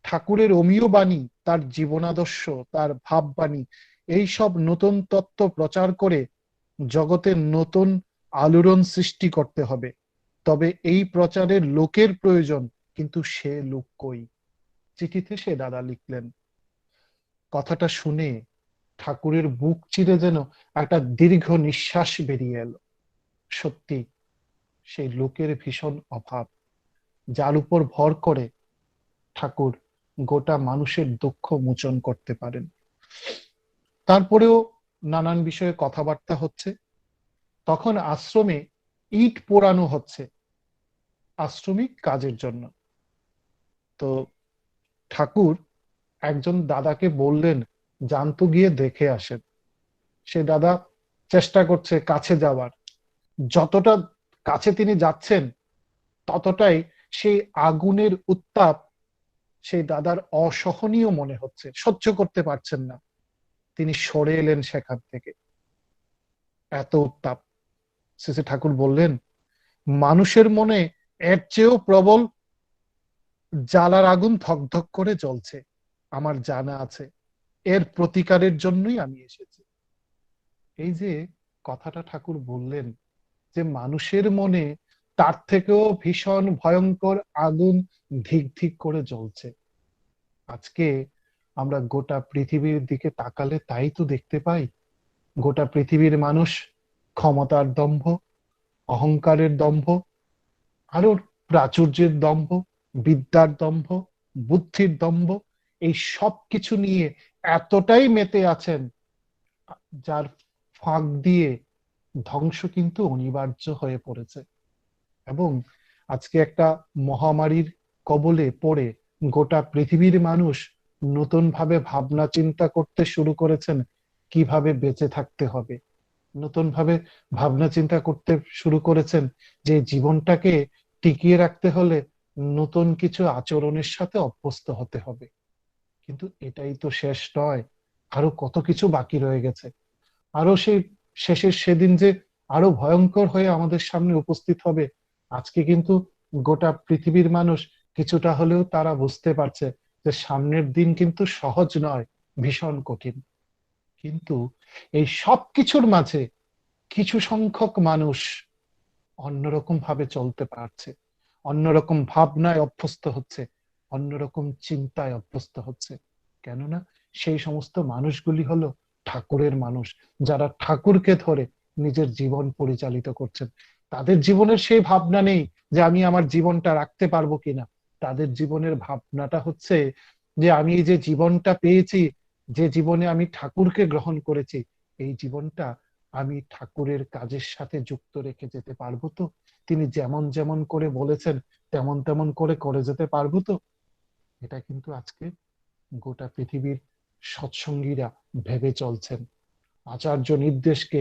ঠাকুরের অমীয় বাণী, তার জীবনাদর্শ, তার ভাববাণী, এই সব নতুন তত্ত্ব প্রচার করে জগতের নতুন আলোড়ন সৃষ্টি করতে হবে। তবে এই প্রচারের লোকের প্রয়োজন, কিন্তু সে লোক কই? চিঠিতে সে দাদা লিখলেন। কথাটা শুনে ঠাকুরের বুক চিরে যেন একটা দীর্ঘ নিঃশ্বাস বেরিয়ে এলো। সত্যি সেই লোকের ভীষণ অভাব, যার উপর ভর করে ঠাকুর গোটা মানুষের দুঃখ মোচন করতে পারেন। তারপরেও নানান বিষয়ে কথাবার্তা হচ্ছে। তখন আশ্রমে ইট পোড়ানো হচ্ছে আশ্রমিক কাজের জন্য। তো ঠাকুর একজন দাদাকে বললেন, যান তো গিয়ে দেখে আসেন। সে দাদা চেষ্টা করছে কাছে যাওয়ার। যতটা কাছে তিনি যাচ্ছেন, ততটাই সেই আগুনের উত্তাপ সেই দাদার অসহনীয় মনে হচ্ছে, সহ্য করতে পারছেন না। তিনি সরে এলেন সেখান থেকে। এত উত্তাপ। শেষে ঠাকুর বললেন, মানুষের মনে এর চেয়েও প্রবল জ্বালার আগুন ধকধক করে জ্বলছে, আমার জানা আছে, এর প্রতিকারের জন্যই আমি এসেছি। এই যে কথাটা ঠাকুর বললেন যে মানুষের মনে তার থেকেও ভীষণ ভয়ঙ্কর আগুন ধিক ধিক করে জ্বলছে। আজকে আমরা গোটা পৃথিবীর দিকে তাকালে তাই তো দেখতে পাই। গোটা পৃথিবীর মানুষ ক্ষমতার দম্ভ, অহংকারের দম্ভ, আরো প্রাচুর্যের দম্ভ, বিদ্যার দম্ভ, বুদ্ধির দম্ভ, এই সব কিছু নিয়ে এতটাই মেতে আছেন, যার ফাঁক দিয়ে ধ্বংস কিন্তু অনিবার্য হয়ে পড়েছে। এবং আজকে একটা মহামারীর কবলে পড়ে গোটা পৃথিবীর মানুষ নতুন ভাবে ভাবনা চিন্তা করতে শুরু করেছেন কিভাবে বেঁচে থাকতে হবে। নতুন ভাবে ভাবনা চিন্তা করতে শুরু করেছেন যে জীবনটাকে টিকিয়ে রাখতে হলে নতুন কিছু আচরণের সাথে অভ্যস্ত হতে হবে। কিন্তু এটাই তো শেষ নয়, আরো কত কিছু বাকি রয়ে গেছে। আরো সেই শেষের সেদিন যে আরো ভয়ঙ্কর হয়ে আমাদের সামনে উপস্থিত হবে, আজকে কিন্তু গোটা পৃথিবীর মানুষ কিছুটা হলেও তারা বুঝতে পারছে যে সামনের দিন কিন্তু সহজ নয়, ভীষণ কঠিন। কিন্তু এই সব কিছুর মাঝে কিছু সংখ্যক মানুষ অন্যরকম ভাবে চলতে পারছে, অন্যরকম ভাবনায় অভ্যস্ত হচ্ছে, অন্যরকম চিন্তায় অভ্যস্ত হচ্ছে। কেননা সেই সমস্ত মানুষগুলি হলো ঠাকুরের মানুষ, যারা ঠাকুরকে ধরে নিজের জীবন পরিচালিত করছেন। তাদের জীবনের সেই ভাবনা নেই যে আমি আমার জীবনটা রাখতে পারবো কিনা। তাদের জীবনের ভাবনাটা হচ্ছে যে আমি এই যে জীবনটা পেয়েছি, যে জীবনে আমি ঠাকুরকে গ্রহণ করেছি, এই জীবনটা আমি ঠাকুরের কাজের সাথে যুক্ত রেখে যেতে পারবো তো, তিনি যেমন যেমন করে বলেছেন তেমন তেমন করে করে যেতে পারবো তো। এটা কিন্তু আজকে গোটা পৃথিবীর সৎসঙ্গীরা ভেবে চলছেন। আচার্য নির্দেশকে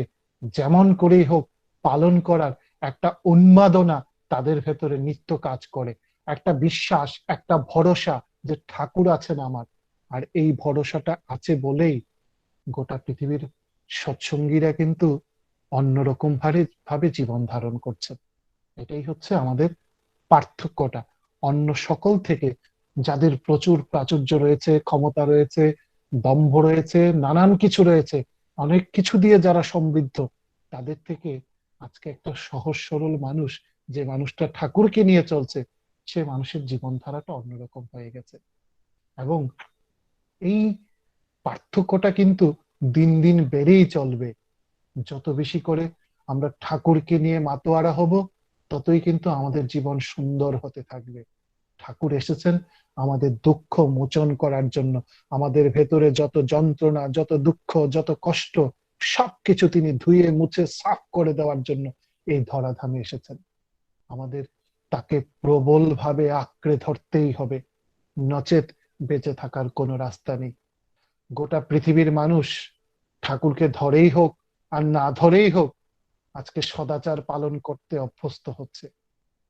যেমন করেই হোক পালন করার একটা উন্মাদনা তাদের ভেতরে নিত্য কাজ করে, একটা বিশ্বাস, একটা ভরসা যে ঠাকুর আছেন আমার। আর এই ভরসাটা আছে বলেই গোটা পৃথিবীর সৎসঙ্গীরা কিন্তু অন্যরকম ভাবে জীবন ধারণ করছেন। এটাই হচ্ছে আমাদের পার্থক্যটা অন্য সকল থেকে, যাদের প্রচুর প্রাচুর্য রয়েছে, ক্ষমতা রয়েছে, দম্ভ রয়েছে, নানান কিছু রয়েছে, অনেক কিছু দিয়ে যারা সমৃদ্ধ, তাদের থেকে আজকে একটা সহজ সরল মানুষ, যে মানুষটা ঠাকুরকে নিয়ে চলছে, সে মানুষের জীবনধারাটা অন্যরকম হয়ে গেছে। এবং এই পার্থক্যটা কিন্তু দিন দিন বেড়েই চলবে। যত বেশি করে আমরা ঠাকুরকে নিয়ে মাতোয়ারা হব, ততই কিন্তু আমাদের জীবন সুন্দর হতে থাকবে। ঠাকুর এসেছেন আমাদের দুঃখ মোচন করার জন্য, আমাদের ভেতরে যত যন্ত্রণা, যত দুঃখ, যত কষ্ট, সবকিছু তিনি ধুয়ে মুছে সাফ করে দেওয়ার জন্য এই ধরাধামে এসেছেন। আমাদের তাকে প্রবল ভাবে আঁকড়ে ধরতেই হবে, নচেত বেঁচে থাকার কোনো রাস্তা নেই। গোটা পৃথিবীর মানুষ ঠাকুরকে ধরেই হোক আর না ধরেই হোক আজকে সদাচার পালন করতে অভ্যস্ত হচ্ছে।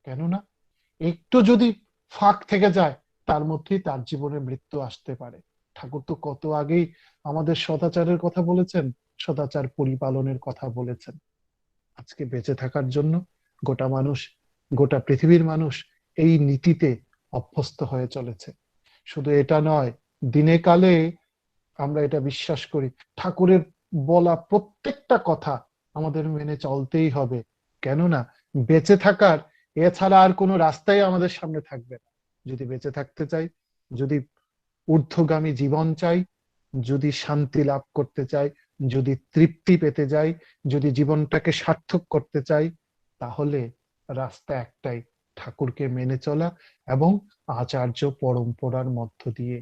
কেননা একটু যদি ফাঁক থেকে যায়, তার মধ্যেই তার জীবনে মৃত্যু আসতে পারে। ঠাকুর তো কত আগেই আমাদের সদাচারের কথা বলেছেন, সদাচার পরিপালনের কথা বলেছেন। আজকে বেঁচে থাকার জন্য গোটা মানুষ, গোটা পৃথিবীর মানুষ এই নীতিতে অভ্যস্ত হয়ে চলেছে। শুধু এটা নয়, দিনে কালে আমরা এটা বিশ্বাস করি ঠাকুরের বলা প্রত্যেকটা কথা আমাদের মেনে চলতেই হবে। কেননা বেঁচে থাকার এছাড়া আর কোনো রাস্তাই আমাদের সামনে থাকবে না। যদি বেঁচে থাকতে চাই, যদি ঊর্ধ্বগামী জীবন চাই, যদি শান্তি লাভ করতে চাই, যদি তৃপ্তি পেতে যাই, যদি জীবনটাকে সার্থক করতে চাই, তাহলে রাস্তা একটাই, ঠাকুরকে মেনে চলা এবং আচার্য পরম্পরার মধ্য দিয়ে।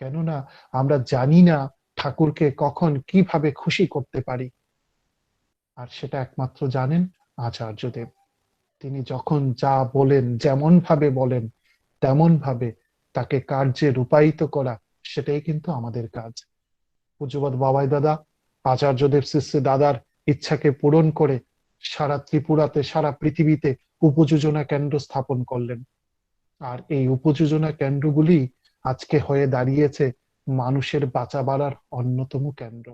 কেননা আমরা জানি না ঠাকুরকে কখন কিভাবে খুশি করতে পারি, আর সেটা একমাত্র জানেন আচার্যদেব। তিনি যখন যা বলেন, যেমন ভাবে বলেন, তেমন ভাবে তাকে কার্যে রূপায়িত করা, সেটাই কিন্তু আমাদের কাজ। পূজ্যপাদ বাবাই দাদা আচার্যদেব শ্রী দাদার ইচ্ছাকে পূরণ করে সারা ত্রিপুরাতে, সারা পৃথিবীতে উপযোজনা কেন্দ্র স্থাপন করলেন। আর এই উপযোজনা কেন্দ্রগুলি আজকে হয়ে দাঁড়িয়েছে মানুষের বাঁচা বাড়ার অন্যতম কেন্দ্র।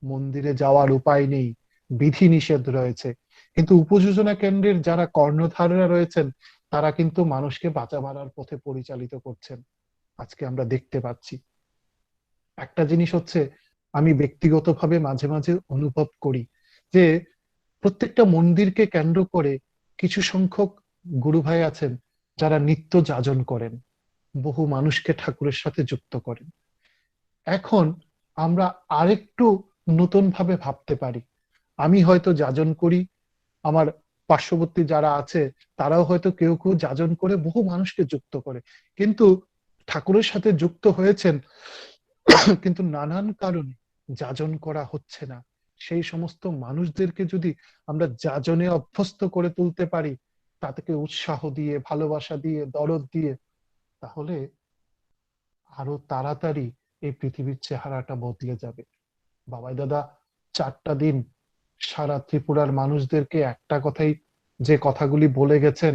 মন্দিরে যাওয়ার উপায় নেই, বিধি নিষেধ রয়েছে, কিন্তু উপযোজনা কেন্দ্রের যারা কর্ণধাররা রয়েছেন, তারা কিন্তু মানুষকে বাঁচাবার পথে পরিচালিত করছেন, আজকে আমরা দেখতে পাচ্ছি। একটা জিনিস হচ্ছে, আমি ব্যক্তিগতভাবে মাঝে মাঝে অনুভব করি যে প্রত্যেকটা মন্দিরকে কেন্দ্র করে কিছু সংখ্যক গুরু ভাই আছেন যারা নিত্য যাজন করেন, বহু মানুষকে ঠাকুরের সাথে যুক্ত করেন। এখন আমরা আরেকটু নতুন ভাবে ভাবতে পারি। আমি হয়তো যাজন করি, আমার পার্শ্ববর্তী যারা আছে তারাও হয়তো কেউ কেউ যাজন করে বহু মানুষকে যুক্ত করে, কিন্তু ঠাকুরের সাথে যুক্ত হয়েছেন কিন্তু নানান কারণে যাজন করা হচ্ছে না। সেই সমস্ত মানুষদেরকে যদি আমরা যাজনে অভ্যস্ত করে তুলতে পারি, তাদেরকে উৎসাহ দিয়ে, ভালোবাসা দিয়ে, দরদ দিয়ে, তাহলে আরো তাড়াতাড়ি এই পৃথিবীর চেহারাটা বদলে যাবে। বাবাই দাদা 4টা দিন সারা ত্রিপুরার মানুষদেরকে একটা কথাই, যে কথাগুলি বলে গেছেন,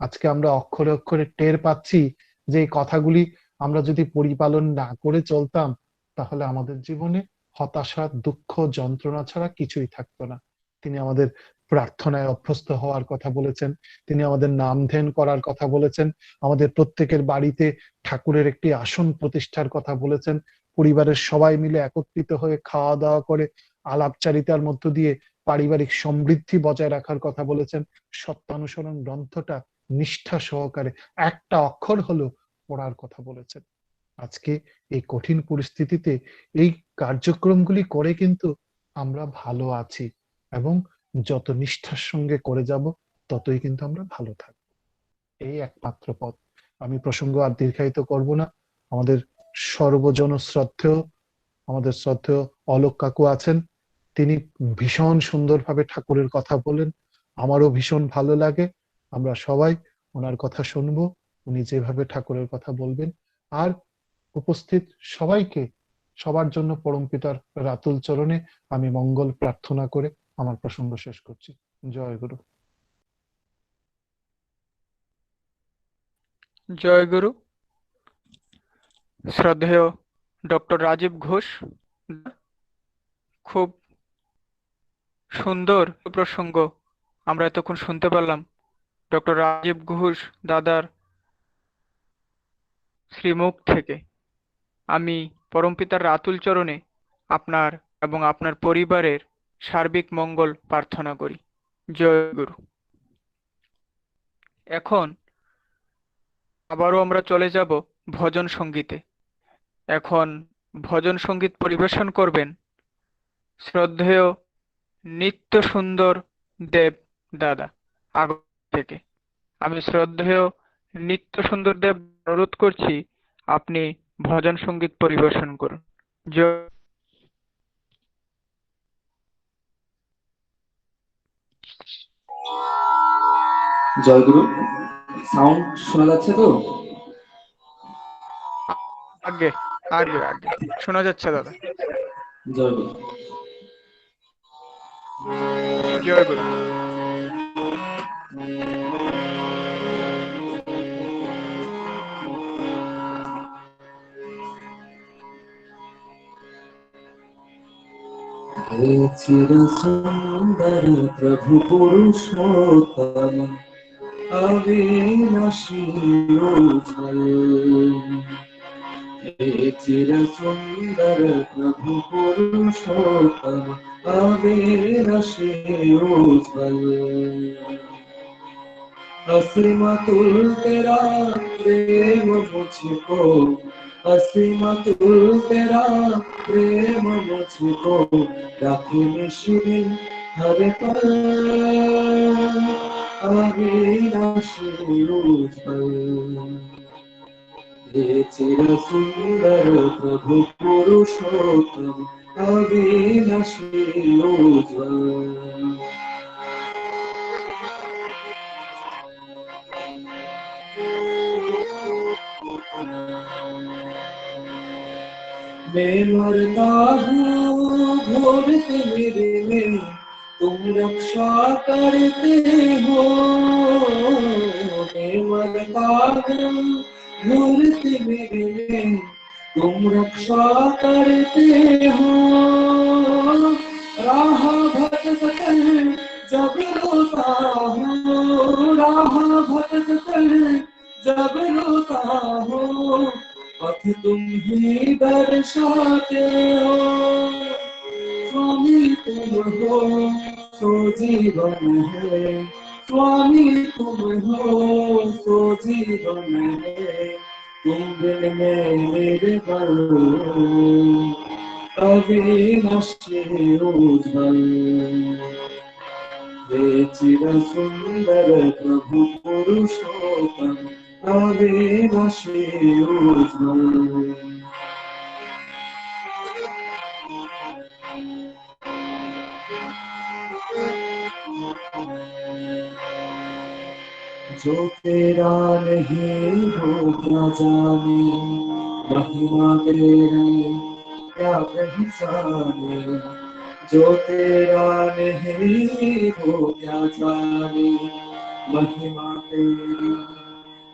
আজকে আমরা অক্ষরে অক্ষরে টের পাচ্ছি যে এই কথাগুলি আমরা যদি পরিপালন না করে চলতাম, তাহলে আমাদের জীবনে হতাশা, দুঃখ, যন্ত্রণা ছাড়া কিছুই থাকতো না। তিনি আমাদের প্রার্থনায় অভ্যস্ত হওয়ার কথা বলেছেন, তিনি আমাদের নাম ধ্যান করার কথা বলেছেন, আমাদের প্রত্যেকের বাড়িতে ঠাকুরের একটি আসন প্রতিষ্ঠার কথা বলেছেন, পরিবারের সবাই মিলে একত্রিত হয়ে খাওয়া দাওয়া করে আলাপচারিতার মধ্য দিয়ে পারিবারিক সমৃদ্ধি বজায় রাখার কথা বলেছেন। সত্যানুসরণ গ্রন্থটা নিষ্ঠা সহকারে একটা অক্ষর হলো পড়ার কথা বলেছেন। আজকে এই কঠিন পরিস্থিতিতে এই কার্যক্রমগুলি করে কিন্তু আমরা ভালো আছি, এবং যত নিষ্ঠার সঙ্গে করে যাব ততই কিন্তু আমরা ভালো থাকবো। এই একমাত্র পথ। আমি প্রসঙ্গ আর দীর্ঘায়িত করব না। আমাদের সর্বজন শ্রদ্ধেয়, আমাদের শ্রদ্ধেয় অলোক কাকু আছেন, তিনি ভীষণ সুন্দরভাবে ঠাকুরের কথা বলেন, আমারও ভীষণ ভালো লাগে। আমরা সবাই ওনার কথা শুনবো, উনি যেভাবে ঠাকুরের কথা বলবেন। আর উপস্থিত সবাইকে, সবার জন্য পরমপিতার রাতুল চরণে আমি মঙ্গল প্রার্থনা করে আমার প্রসঙ্গ শেষ করছি। জয় গুরু।
জয় গুরু। শ্রদ্ধেয় ডক্টর রাজীব ঘোষ, খুব সুন্দর প্রসঙ্গ আমরা এতক্ষণ শুনতে পারলাম ডক্টর রাজীব ঘোষ দাদার শ্রীমুখ থেকে। আমি পরমপিতার রাতুল চরণে আপনার এবং আপনার পরিবারের সার্বিক মঙ্গল প্রার্থনা করি। জয় গুরু। এখন আবারও আমরা চলে যাব ভজন সঙ্গীতে। এখন ভজন সঙ্গীত পরিবেশন করবেন শ্রদ্ধেয় নিত্য সুন্দর দেব দাদা আগর থেকে। আমি শ্রদ্ধেয় নিত্য সুন্দর দেব অনুরোধ করছি, আপনি ভজন সঙ্গীত পরিবেশন করুন।
জয় গুরু। সাউন্ড শোনা যাচ্ছে তো?
আগে আগে আগে শোনা যাচ্ছে দাদা।
জয় গুরু।
জয় গুরু।
हे चिर सुंदर प्रभु पुरुषोत्तम अविनाशी उज्ज्वल। हे चिर सुंदर प्रभु पुरुषोत्तम अविनाशी उज्ज्वल। असीम तुल तेरा प्रेम मुझको, असीम तुल तेरा प्रेम मुझको, राखे निशिदिन हर पल अविनाशी उज्ज्वल। हे चिर सुंदर प्रभु पुरुषोत्तम अविनाशी उज्ज्वल। मैं मरता हूँ घोर तिमिर में, तुम रक्षा करते हो। मैं मरता हूँ घोर तिमिर में, तुम रक्षा करते हो। राह भटक कर जब रोता हूँ राह भटक कर जब रोता हूँ पथ तुम ही दर्शाते हो स्वामी तुम हो सो जीवन है स्वामी तुम हो सो जीवन है तुम बिन मेरे अविनाशी उज्ज्वल हे चिर सुंदर प्रभु पुरुषोत्तम अविनाशी उज्ज्वल जो तेरा नहीं हो क्या जाने महिमा तेरी क्या पहचाने जो तेरा नहीं हो क्या जाने महिमा तेरी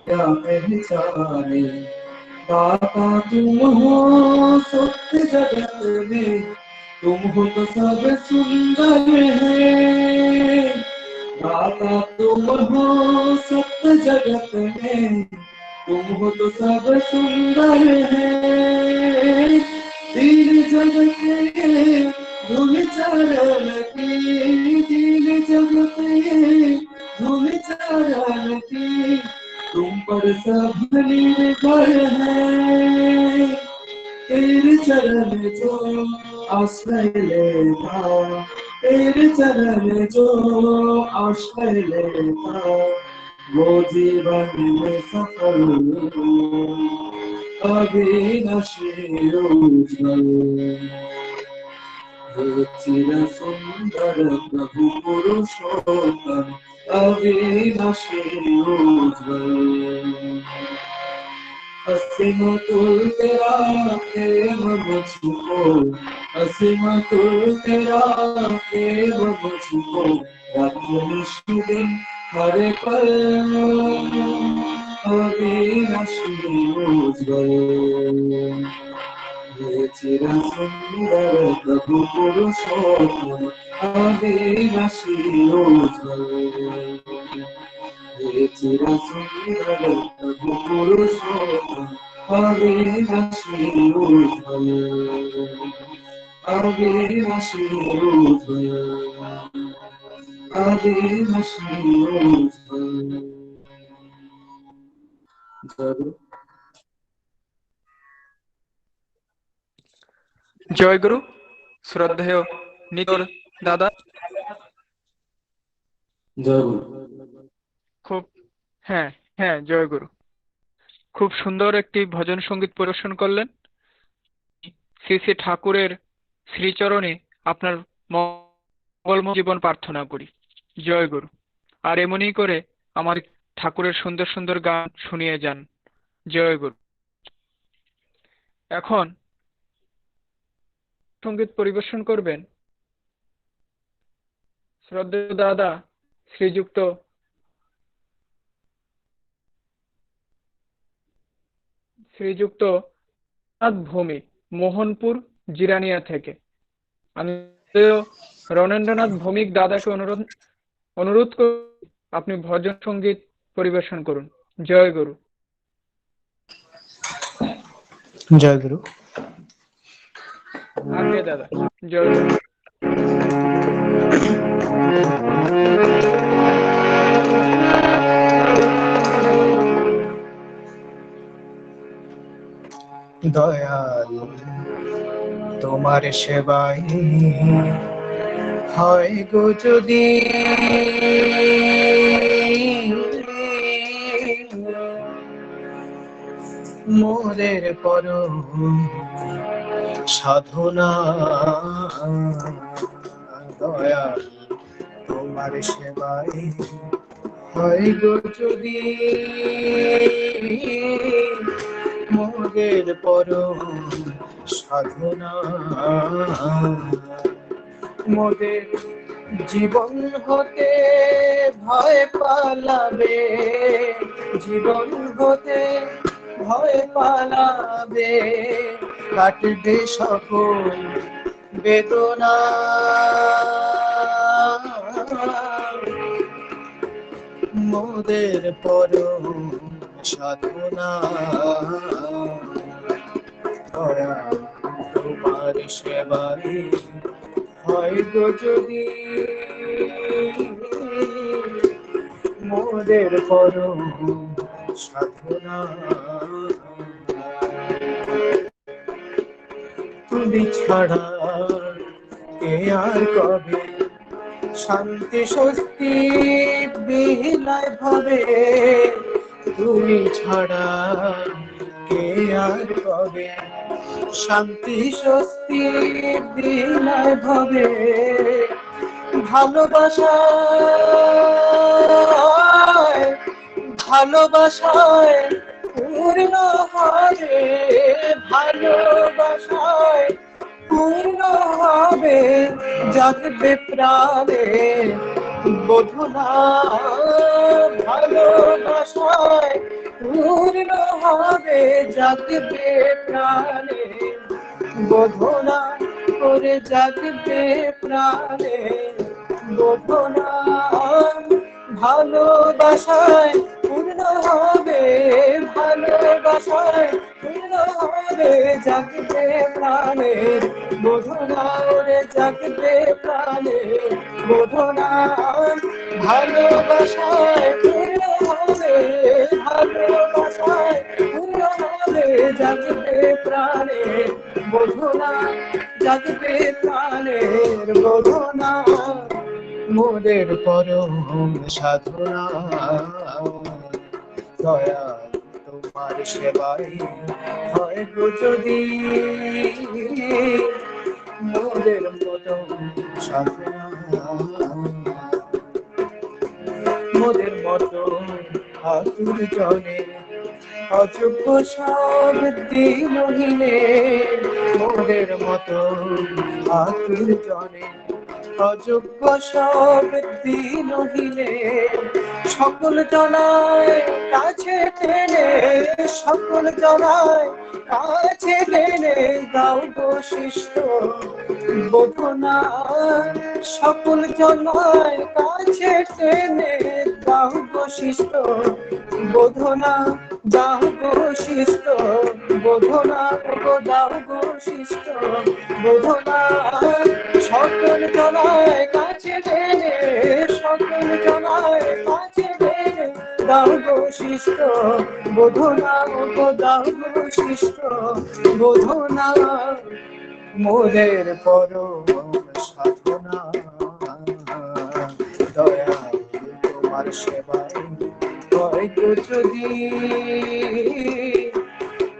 क्या पहचाने दाता तुम हो सत्य जगत में तुम हो तो सब सुंदर है दाता तुम हो सत्य जगत में तुम हो तो सब सुंदर है दीन जगत के धूम चरण की दीन जगत के धूम चरण की तुम पर सब निर्भर है तेरे चरण जो आश्रय लेता तेरे चरण जो आश्रय लेता वो जीवन में सफल अविनाशी उज्ज्वल हे चिर सुंदर प्रभु पुरुषोत्तम अविनाशी उज्ज्वल असीम तुल तेरा प्रेम मुझको असीम तुल तेरा प्रेम मुझको रात्रि दिन हर पल अविनाशी उज्ज्वल हे चिर सुंदर प्रभु पुरुषोत्तम अविनाशी उज्ज्वल हे चिर सुंदर प्रभु पुरुषोत्तम अविनाशी उज्ज्वल अविनाशी उज्ज्वल अविनाशी उज्ज्वल
জয় গুরু। শ্রদ্ধেয় নিতর দাদা
জয় গুরু।
খুব হ্যাঁ হ্যাঁ জয় গুরু। খুব সুন্দর একটি ভজন সঙ্গীত পরিবেশন করলেন। শ্রী শ্রী ঠাকুরের শ্রীচরণে আপনার মঙ্গলময় জীবন প্রার্থনা করি। জয় গুরু। আর এমনই করে আমার ঠাকুরের সুন্দর সুন্দর গান শুনিয়ে যান। জয় গুরু। এখন সঙ্গীত পরিবেশন করবেন শ্রদ্ধেয় দাদা শ্রীযুক্ত ভৌমিক মোহনপুর জিরানিয়া থেকে। আমি রণেন্দ্রনাথ ভৌমিক দাদাকে অনুরোধ করি আপনি ভজন সঙ্গীত পরিবেশন করুন। জয় গুরু।
জয় গুরু।
আগে দাদা। জয় গুরু।
দয়াল তোমার সেবায় হয় গো যদি মোদের পরম সাধনা দয়াল তোমার সেবায় হয় গো যদি মোদের পরম সাধনা মোদের জীবন হতে ভয় পালাবে জীবন হতে ভয় পালাবে কাটবে সকল বেদনা মোদের পরম সাধনা দয়া তোমার সেবায় হয় গো যদি মোদের পরম সাধনা তুমি ছাড়া কে আর কবে শান্তি স্বস্তি বিলাই ভাবে তুমি ছাড়া কে আর কবে শান্তি স্বস্তি বিলাই ভাবে ভালোবাসায় পূর্ণ হবে ভালোবাসায় পূর্ণ হবে জাগবে প্রাণে বোধনা ভালোবাসায় পূর্ণ হবে জাগবে প্রাণে বোধনা করে জাগবে প্রাণে বোধনা ভালোবাসায় পূর্ণ হবে ভালোবাসায় পূর্ণ হবে জাগবে প্রাণে বোধনা ওরে জাগবে প্রাণে বোধনা ভালোবাসায় পূর্ণ হবে ভালোবাসায় পূর্ণ হবে জাগবে প্রাণে বোধনা জাগবে প্রাণের বোধনা মোদের পরম সাধনা দয়া তোমার সেবায় হয় গো যদি মোদের পরম সাধনা মোদের মতো আতুর জনে অযোগ্য সব দিনহীনে মোদের মতো আতুর জনে অযোগ্য সব দিনহীনে সকল জনায় কাছে টেনে সকল জনায় কাছে টেনে দাও গো শিষ্ট বোধনা সকল জনায় কাছে টেনে দাও গো শিষ্ট বোধনা দাও গো শিষ্ট বোধনা গো দাও গো শিষ্ট বোধনা সকল জনায় কাছে টেনে সকল জনায় কাছে টেনে দাও গো শিষ্ট বোধনা গো দাও গো শিষ্ট বোধনা মোদের পরম সাধনা দয়া তোমার সেবায় হয় গো যদি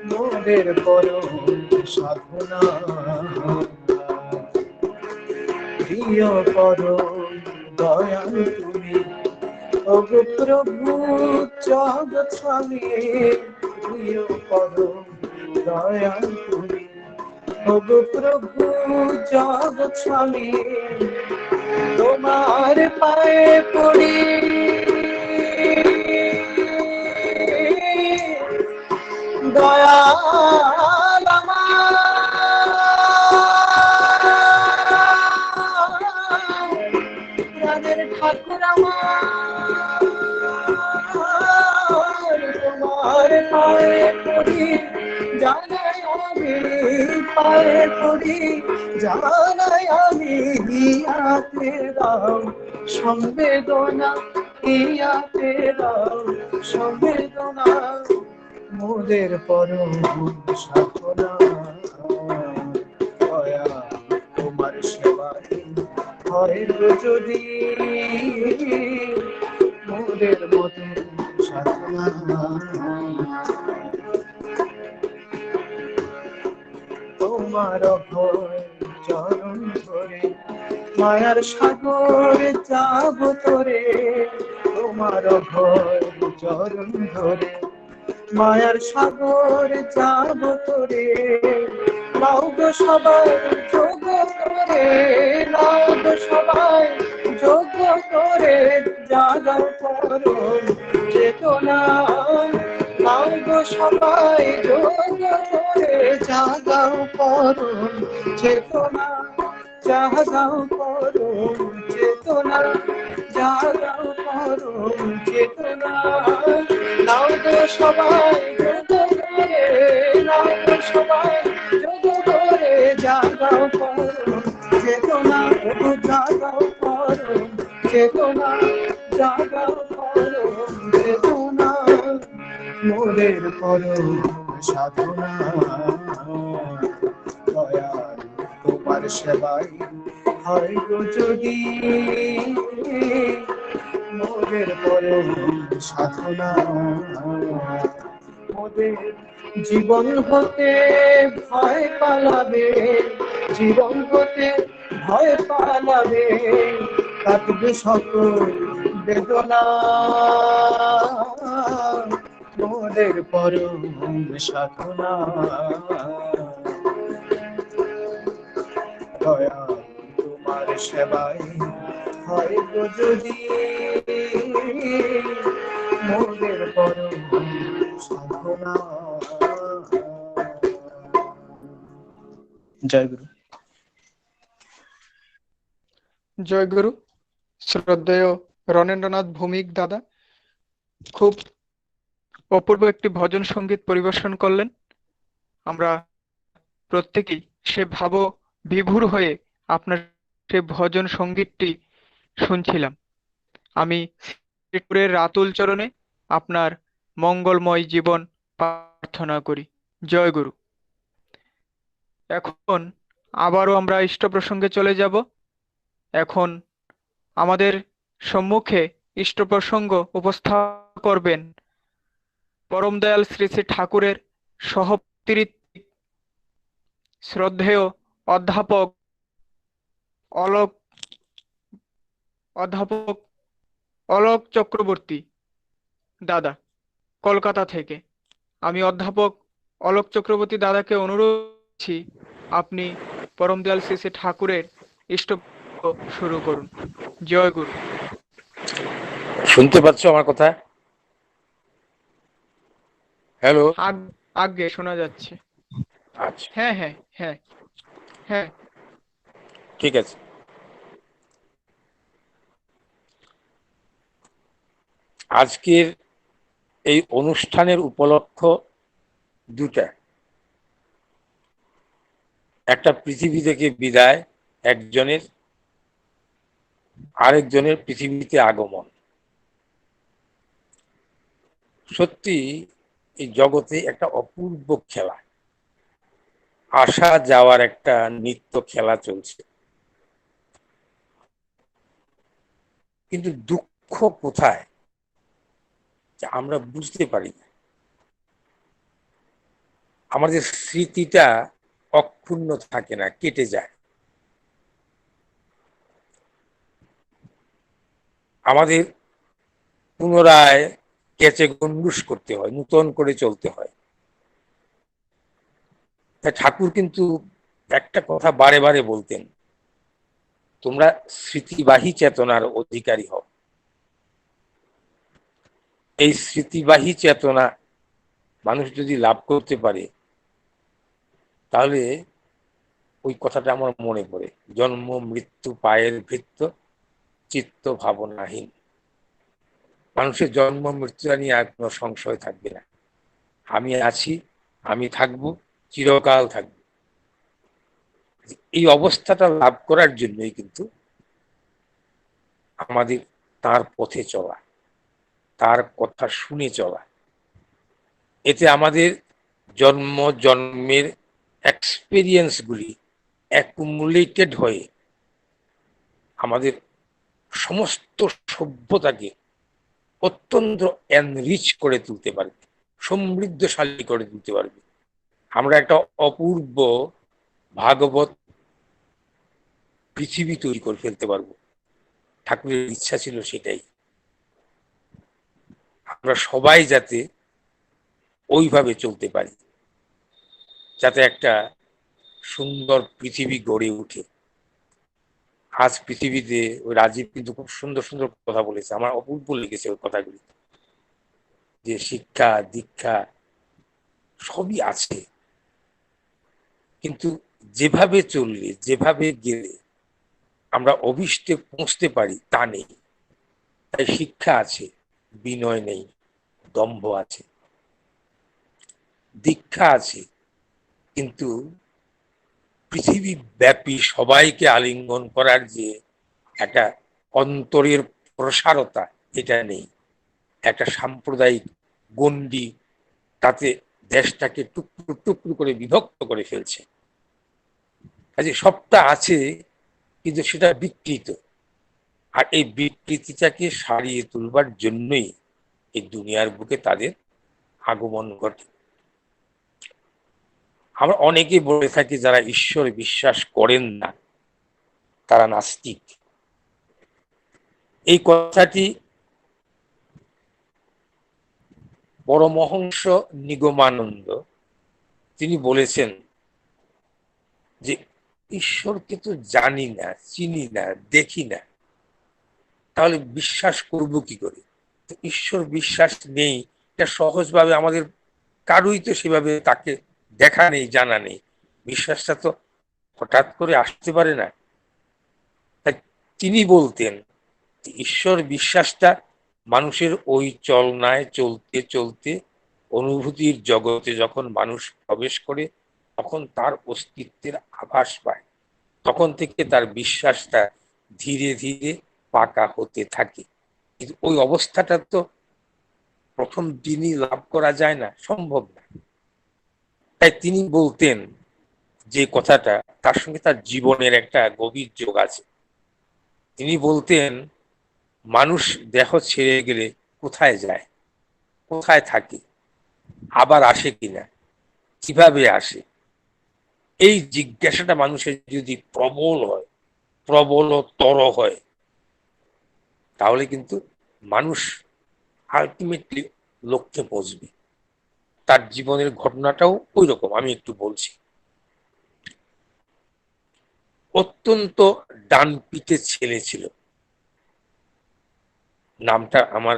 মোদের পরম সাধনা প্রিয় পরম দয়াল তুমি ওগো প্রভু জগৎ স্বামী প্রিয় পরম দয়াল তুমি ওগো প্রভু জগৎ স্বামী তোমার পায়ে পড়ি দয়াল আমার ঠাকুর আমার তোমার পায়ে পড়ি জানাই আমি পায়ে পড়ি জানাই আমি ইয়াতে রাম সংবেদনা ইয়াতে রাম সংবেদনা মোদের পরম সাধনা দয়া তোমার সেবায় হয় যদি মোদের মতো সাধনা তোমার ভয় চরণ ধরে মায়ার সাগর যাব তোরে তোমার ভয় চরণ ধরে মায়ার সাগর যাব তোরে নাও গো সবাই যোগ করে নাও গো সবাই যোগ করে জাগাও পরম চেতনা নাও গো সবাই যোগ করে জাগাও পরম চেতনা জাগাও পরম চেতনা জাগাও পরম চেতনা নাও গো সবাই যোগ করে, নাও গো সবাই যোগ করে জাগাও পরম চেতনা, ও জাগাও পরম চেতনা, জাগাও পরম চেতনা, মোদের পরম সাধনা। দয়াল তোমার সেবাই হয় গো যদি মোদের পরম সাধনা। মোদের জীবন হতে ভয় পালাবে, জীবন হতে ভয় পালাবে, কাটবে সকল বেদনা, মোদের পরম সাধনা। দয়াল তোমার সেবাই হয় গো যদি মোদের পরম সাধনা। জয় গুরু।
জয় গুরু। শ্রদ্ধেয় রণেন্দ্রনাথ ভৌমিক দাদা খুব অপূর্ব একটি ভজন সঙ্গীত পরিবেশন করলেন। আমরা প্রত্যেকেই সে ভাব বিভোর হয়ে আপনার সে ভজন সঙ্গীতটি শুনছিলাম। আমি শ্রীপুরের রাতুল চরণে আপনার মঙ্গলময় জীবন প্রার্থনা করি। জয় গুরু। এখন আবারও আমরা ইষ্ট প্রসঙ্গে চলে যাব। এখন আমাদের সম্মুখে ইষ্ট প্রসঙ্গ উপস্থাপন করবেন পরম দয়াল শ্রী শ্রী ঠাকুরের সহপতিরিত্ব শ্রদ্ধেয় অধ্যাপক অলোক চক্রবর্তী দাদা, কলকাতা থেকে। আমি অধ্যাপক অলোক চক্রবর্তী দাদাকে অনুরোধ করছি আপনি পরম দয়াল শ্রী শ্রী ঠাকুরের ইষ্ট শুরু করুন। জয় গুরু।
শুনতে পাচ্ছ আমার কথা? হ্যালো।
আগে শোনা যাচ্ছে।
আচ্ছা,
হ্যাঁ হ্যাঁ হ্যাঁ হ্যাঁ,
ঠিক আছে। আজকের এই অনুষ্ঠানের উপলক্ষ দুটা। একটা পৃথিবী থেকে বিদায় একজনের, আরেকজনের পৃথিবীতে আগমন। সত্যি এই জগতে একটা অপূর্ব খেলা, আসা যাওয়ার একটা নিত্য খেলা চলছে। কিন্তু দুঃখ কোথায় আমরা বুঝতে পারি না। আমাদের স্মৃতিটা অক্ষুণ্ণ থাকে না, কেটে যায়। আমাদের পুনরায় কেচে গন্ডুস করতে হয়, নূতন করে চলতে হয়। তাই ঠাকুর কিন্তু একটা কথা বারে বারে বলতেন, তোমরা স্মৃতিবাহী চেতনার অধিকারী হও। এই স্মৃতিবাহী চেতনা মানুষ যদি লাভ করতে পারে, তাহলে ওই কথাটা আমার মনে পড়ে, জন্ম মৃত্যু পায়ের ভৃত্য চিত্ত ভাবনাহীন। মানুষের জন্ম মৃত্যু নিয়ে আর কোনো সংশয় থাকবে না। আমি আছি, আমি থাকবো, চিরকাল থাকবো। এই অবস্থাটা লাভ করার জন্যই কিন্তু আমাদের তার পথে চলা, তার কথা শুনে চলা। এতে আমাদের জন্ম জন্মের এক্সপেরিয়েন্স গুলি অ্যাকুমুলেটেড হয়ে আমাদের সমস্ত সভ্যতাকে অত্যন্ত এনরিচ করে তুলতে পারবে, সমৃদ্ধশালী করে তুলতে পারবে। আমরা একটা অপূর্ব ভাগবত পৃথিবী তৈরি করে ফেলতে পারবো। ঠাকুরের ইচ্ছা ছিল সেটাই, আমরা সবাই যাতে ওইভাবে চলতে পারি, যাতে একটা সুন্দর পৃথিবী গড়ে উঠে। আজ পৃথিবীতে ওই রাজীব কিন্তু খুব সুন্দর সুন্দর কথা বলেছে, আমার অপূর্ব লেগেছে ওই কথাগুলি, যে শিক্ষা দীক্ষা সবই আছে, কিন্তু যেভাবে চললে, যেভাবে গেলে আমরা অভিষ্টে পৌঁছতে পারি তা নেই। তাই শিক্ষা আছে, বিনয় নেই, দম্ভ আছে। দীক্ষা আছে, কিন্তু পৃথিবী ব্যাপী সবাইকে আলিঙ্গন করার যে একটা অন্তরের প্রসারতা, এটা নেই। একটা সাম্প্রদায়িক গণ্ডি তাতে দেশটাকে টুকরো টুকরো করে বিভক্ত করে ফেলছে। কাজে সবটা আছে, কিন্তু সেটা বিকৃত। আর এই বিকৃতিটাকে সারিয়ে তুলবার জন্যই এই দুনিয়ার বুকে তাদের আগমন ঘটে। আমরা অনেকে বলে থাকি যারা ঈশ্বরে বিশ্বাস করেন না তারা নাস্তিক। এই কথাটি পরমহংস নিগমানন্দ তিনি বলেছেন যে ঈশ্বরকে তো জানি না, চিনি না, দেখি না, তাহলে বিশ্বাস করব কি করে? তো ঈশ্বর বিশ্বাস নেই, এটা সহজভাবে আমাদের কারুই তো সেভাবে তাকে দেখা নেই, জানা নেই। বিশ্বাসটা তো হঠাৎ করে আসতে পারে না। তাই তিনি বলতেন ঈশ্বর বিশ্বাসটা মানুষের ওই চলনায় চলতে চলতে অনুভূতির জগতে যখন মানুষ প্রবেশ করে, তখন তার অস্তিত্বের আভাস পায়। তখন থেকে তার বিশ্বাসটা ধীরে ধীরে পাকা হতে থাকে। কিন্তু ওই অবস্থাটা তো প্রথম দিনই লাভ করা যায় না, সম্ভব না। তাই তিনি বলতেন যে কথাটা, তার সঙ্গে তার জীবনের একটা গভীর যোগ আছে। তিনি বলতেন মানুষ দেহ ছেড়ে গেলে কোথায় যায়, কোথায় থাকে, আবার আসে কিনা, কিভাবে আসে, এই জিজ্ঞাসাটা মানুষের যদি প্রবল হয়, প্রবলতর হয়, তাহলে কিন্তু মানুষ আলটিমেটলি লক্ষ্যে পৌঁছবে। তার জীবনের ঘটনাটাও ওই রকম। আমি একটু বলছি। অত্যন্ত ডানপিটে ছেলে ছিল। নামটা আমার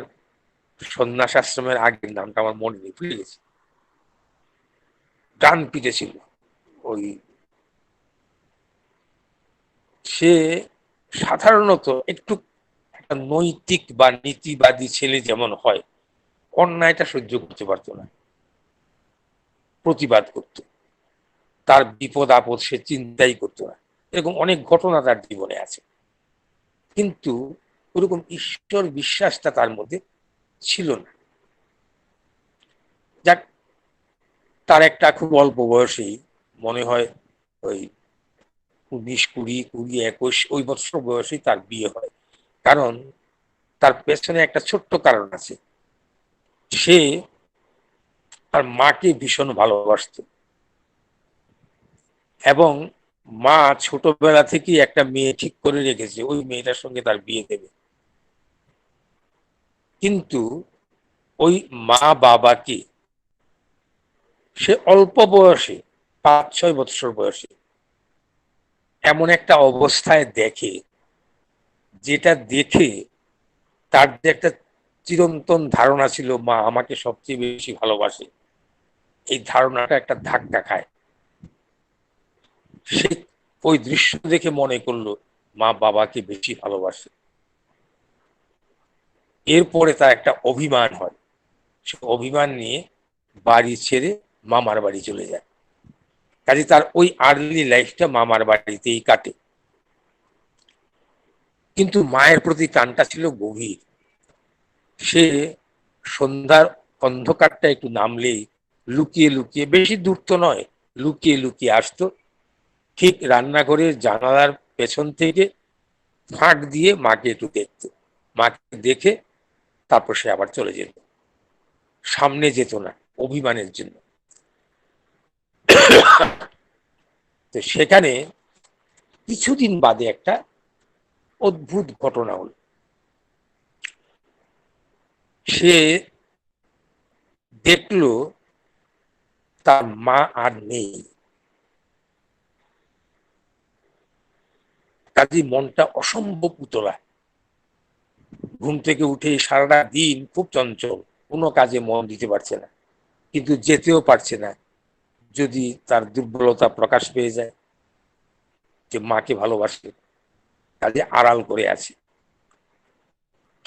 সন্ন্যাস আশ্রমের আগের নামটা আমার মনে নেই, ভুলে গেছি। ডানপিটে ছিল। ওই সে সাধারণত একটু একটা নৈতিক বা নীতিবাদী ছেলে যেমন হয়, অন্যায়টা সহ্য করতে পারতো না, প্রতিবাদ করত। তার বিপদ আপদ সে চিন্তাই করতো না। এরকম অনেক ঘটনা তার জীবনে আছে। কিন্তু ওরকম ঈশ্বর বিশ্বাসটা তার মধ্যে ছিল না। যাক, তার একটা খুব অল্প বয়সেই, মনে হয় ওই 19, 20, 21 ওই বছর বয়সেই তার বিয়ে হয়। কারণ তার পেছনে একটা ছোট্ট কারণ আছে। সে তার মাকে ভীষণ ভালোবাসত এবং মা ছোটবেলা থেকেই একটা মেয়ে ঠিক করে রেখেছে, ওই মেয়েটার সঙ্গে তার বিয়ে দেবে। কিন্তু ওই মা বাবাকে সে অল্প বয়সে, 5-6 বছর বয়সে এমন একটা অবস্থায় দেখে, যেটা দেখে তার যে একটা চিরন্তন ধারণা ছিল মা আমাকে সবচেয়ে বেশি ভালোবাসে, এই ধারণাটা একটা ধাক্কা খায়। সে ওই দৃশ্য দেখে মনে করলো মা বাবাকে বেশি ভালোবাসে। এরপরে তার একটা অভিমান হয়। সে অভিমান নিয়ে বাড়ি ছেড়ে মামার বাড়ি চলে যায়। কাজে তার ওই আর্লি লাইফটা মামার বাড়িতেই কাটে। কিন্তু মায়ের প্রতি টানটা ছিল গভীর। সে সন্ধ্যার অন্ধকারটা একটু নামলেই লুকিয়ে লুকিয়ে, বেশি দূর তো নয়, লুকিয়ে লুকিয়ে আসতো। ঠিক রান্নাঘরের জানালার পেছন থেকে ফাঁক দিয়ে মাকে একটু দেখতো। মাকে দেখে তারপর সে আবার চলে যেত, সামনে যেত না অভিমানের জন্য। তো সেখানে কিছুদিন বাদে একটা অদ্ভুত ঘটনা হলো। সে দেখলো তার মা আর নেই। কাজে মনটা অসম্ভব উতলা। ঘুম থেকে উঠে সারাটা দিন খুব চঞ্চল, কোনো কাজে মন দিতে পারছে না, কিন্তু যেতেও পারছে না, যদি তার দুর্বলতা প্রকাশ পেয়ে যায় যে মাকে ভালোবাসে। কাজে আড়াল করে আছে।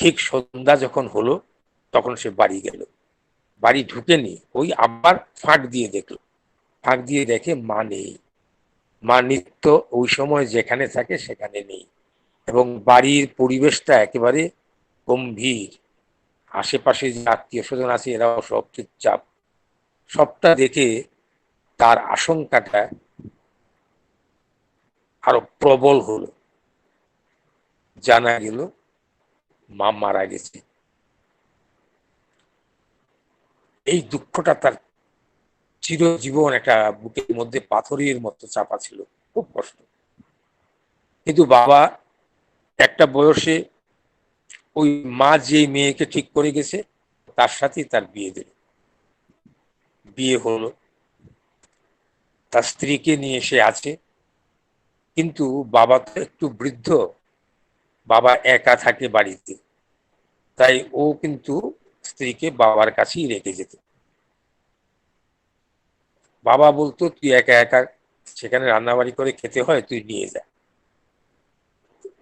ঠিক সন্ধ্যা যখন হলো তখন সে বাড়ি গেল। বাড়ি ঢুকেনি, ওই আবার ফাঁক দিয়ে দেখলো, ফাঁক দিয়ে দেখে মা নেই। মা নিত্য ওই সময় যেখানে থাকে সেখানে নেই, এবং বাড়ির পরিবেশটা একেবারে গম্ভীর। আশেপাশে যে আত্মীয় স্বজন আছে এরাও সব চুপচাপ। সবটা দেখে তার আশঙ্কাটা আরো প্রবল হলো। জানা গেল মা মারা গেছে। এই দুঃখটা তার চিরজীবন একটা বুকের মধ্যে পাথরের মতো চাপা ছিল, খুব কষ্ট। কিন্তু বাবা একটা বয়সে ওই মা যে মেয়েকে ঠিক করে গেছে তার সাথেই তার বিয়ে দিল। বিয়ে হলো, তার স্ত্রীকে নিয়ে সে আছে, কিন্তু বাবা তো একটু বৃদ্ধ, বাবা একা থাকে বাড়িতে, তাই ও কিন্তু স্ত্রীকে বাবার কাছেই রেখে যেত। বাবা বলতো তুই একা একা সেখানে রান্নাবাড়ি করে খেতে হয়, তুই নিয়ে যা।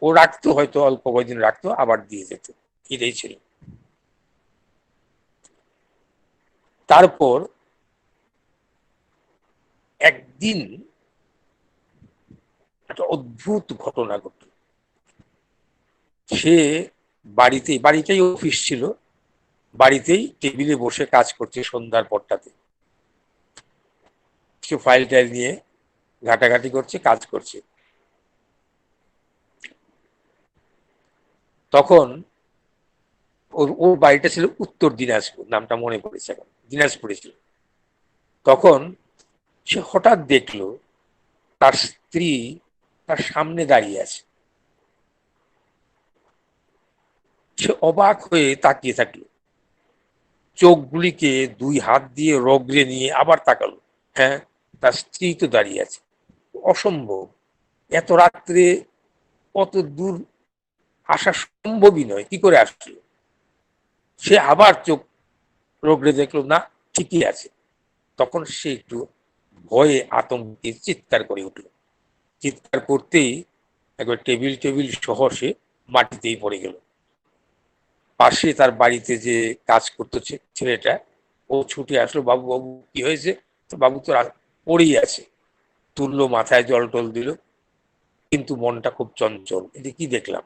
ও রাখতো, হয়তো অল্প কয়েকদিন রাখতো, আবার দিয়ে যেত, এটাই ছিল। তারপর একদিন একটা অদ্ভুত ঘটনা ঘটল। সে বাড়িটাই অফিস ছিল, বাড়িতেই টেবিলে বসে কাজ করছে সন্ধ্যার পরটাতে। সে ফাইল টাইল নিয়ে ঘাটাঘাটি করছে, কাজ করছে। তখন ওর বাড়িটা ছিল উত্তর দিনাজপুর, নামটা মনে পড়েছে এখন, দিনাজপুরে ছিল। তখন সে হঠাৎ দেখলো তার স্ত্রী তার সামনে দাঁড়িয়ে আছে। সে অবাক হয়ে তাকিয়ে থাকলো, চোখগুলিকে দুই হাত দিয়ে রগড়ে নিয়ে আবার তাকালো। হ্যাঁ, তার স্ত্রী তো দাঁড়িয়ে আছে। অসম্ভব, এত রাত্রে কত দূর আসা সম্ভবই নয়, কি করে আসলো? সে আবার চোখ রগড়ে দেখলো, না, ঠিকই আছে। তখন সে একটু ভয়ে আতঙ্কে চিৎকার করে উঠল। চিৎকার করতেই একবার টেবিল সহ সে মাটিতেই পড়ে গেল। পাশে তার বাড়িতে যে কাজ করতো ছেলেটা, ও ছুটে আসলো, বাবু বাবু কি হয়েছে? তো বাবু তো পড়েই আছে। তুললো, মাথায় জল টল দিল, কিন্তু মনটা খুব চঞ্চল, এটা কি দেখলাম।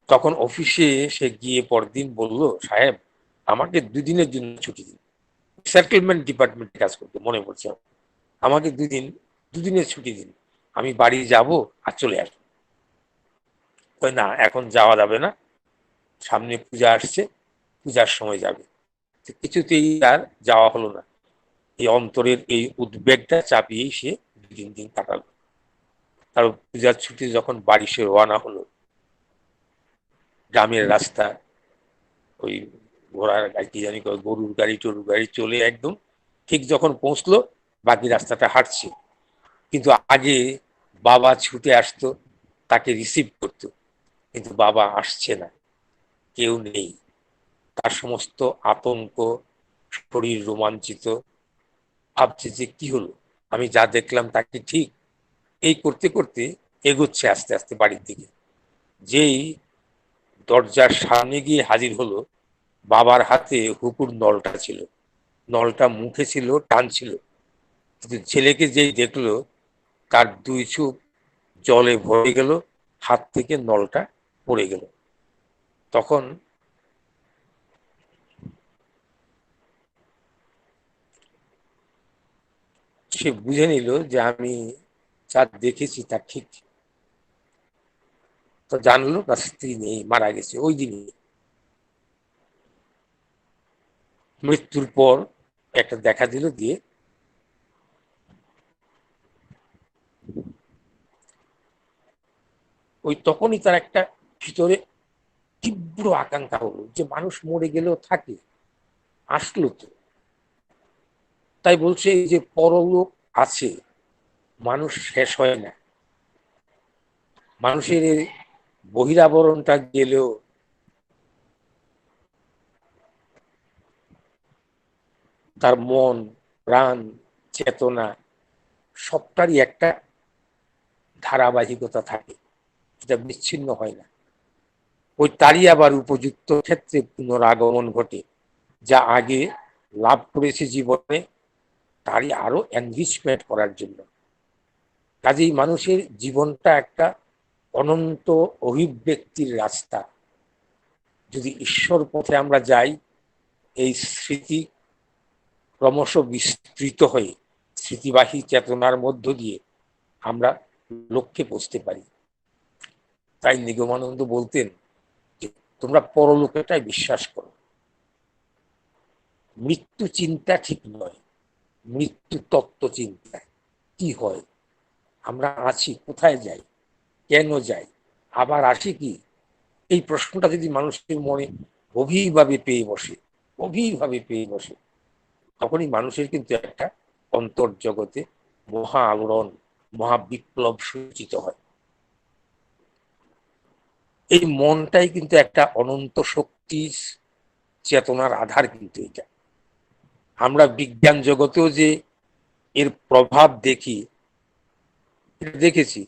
তখন অফিসে সে গিয়ে পরদিন বলল, সাহেব আমাকে 2 দিনের জন্য ছুটি দিন। সেটেলমেন্ট ডিপার্টমেন্টে কাজ করতে, মনে পড়ছে, আমাকে 2 দিনের ছুটি দিন, আমি বাড়ি যাব আর চলে আসবো। না, এখন যাওয়া যাবে না, সামনে পূজা আসছে, পূজার সময় যাবে। কিছুতেই আর যাওয়া হলো না। এই অন্তরের এই উদ্বেগটা চাপিয়েই সে 2-3 দিন কাটালো। তার পূজার ছুটি যখন বাড়ি সে রওনা হলো, গ্রামের রাস্তা, ওই ঘোড়ার গাড়ি কি জানি গরুর টরুর গাড়ি চলে একদম ঠিক যখন পৌঁছলো, বাকি রাস্তাটা হাঁটছে। কিন্তু আগে বাবা ছুটে আসতো, তাকে রিসিভ করতো, কিন্তু বাবা আসছে না, কেউ নেই। তার সমস্ত আতঙ্ক, শরীর রোমাঞ্চিত, ভাবছে যে কি হলো, আমি যা দেখলাম তা কি ঠিক? এই করতে করতে এগোচ্ছে আস্তে আস্তে বাড়ির দিকে। যেই দরজার সামনে গিয়ে হাজির হলো, বাবার হাতে হুকুর নলটা ছিল, নলটা মুখে ছিল, টানছিল, কিন্তু ছেলেকে যেই দেখলো তার 2 চোখ জলে ভরে গেল, হাত থেকে নলটা পড়ে গেল। তখন সে বুঝে নিল যে আমি যা দেখেছি তা ঠিক। তো জানলো তার স্ত্রী নেই, মারা গেছে ওই দিনই। মৃত্যুর পর একটা দেখা দিল, দিয়ে ওই তখনই তার একটা ভিতরে তীব্র আকাঙ্ক্ষা হলো যে মানুষ মরে গেলেও থাকে, আসলো তো। তাই বলছে এই যে পরলোক আছে, মানুষ শেষ হয় না, মানুষের এই বহিরাবরণটা গেলেও তার মন, প্রাণ, চেতনা সবটারই একটা ধারাবাহিকতা থাকে, এটা বিচ্ছিন্ন হয় না। ওই তারই আবার উপযুক্ত ক্ষেত্রে পুনরাগমন ঘটে, যা আগে লাভ করেছে জীবনে তারই আরো এনরিচমেন্ট করার জন্য। কাজেই মানুষের জীবনটা একটা অনন্ত অভিব্যক্তির রাস্তা। যদি ঈশ্বর পথে আমরা যাই, এই স্মৃতি ক্রমশ বিস্তৃত হয়ে স্মৃতিবাহী চেতনার মধ্য দিয়ে আমরা লক্ষ্যে পৌঁছতে পারি। তাই নিগমানন্দ বলতেন যে তোমরা পরলোকেটাই বিশ্বাস করো, মৃত্যু চিন্তা ঠিক নয়, মৃত্যু তত্ত্ব চিন্তা। কি হয়, আমরা আছি, কোথায় যাই, কেন যাই, আবার আসি কি, এই প্রশ্নটা যদি মানুষের মনে গভীরভাবে পেয়ে বসে, তখনই মানুষের কিন্তু একটা অন্তর্জগতে মহা আলোড়ন, মহা বিপ্লব সূচিত হয়। এই মনটাই কিন্তু একটা অনন্ত শক্তি চেতনার আধার। কিন্তু এটা আমরা বিজ্ঞান জগতেও যে এর প্রভাব দেখেছি।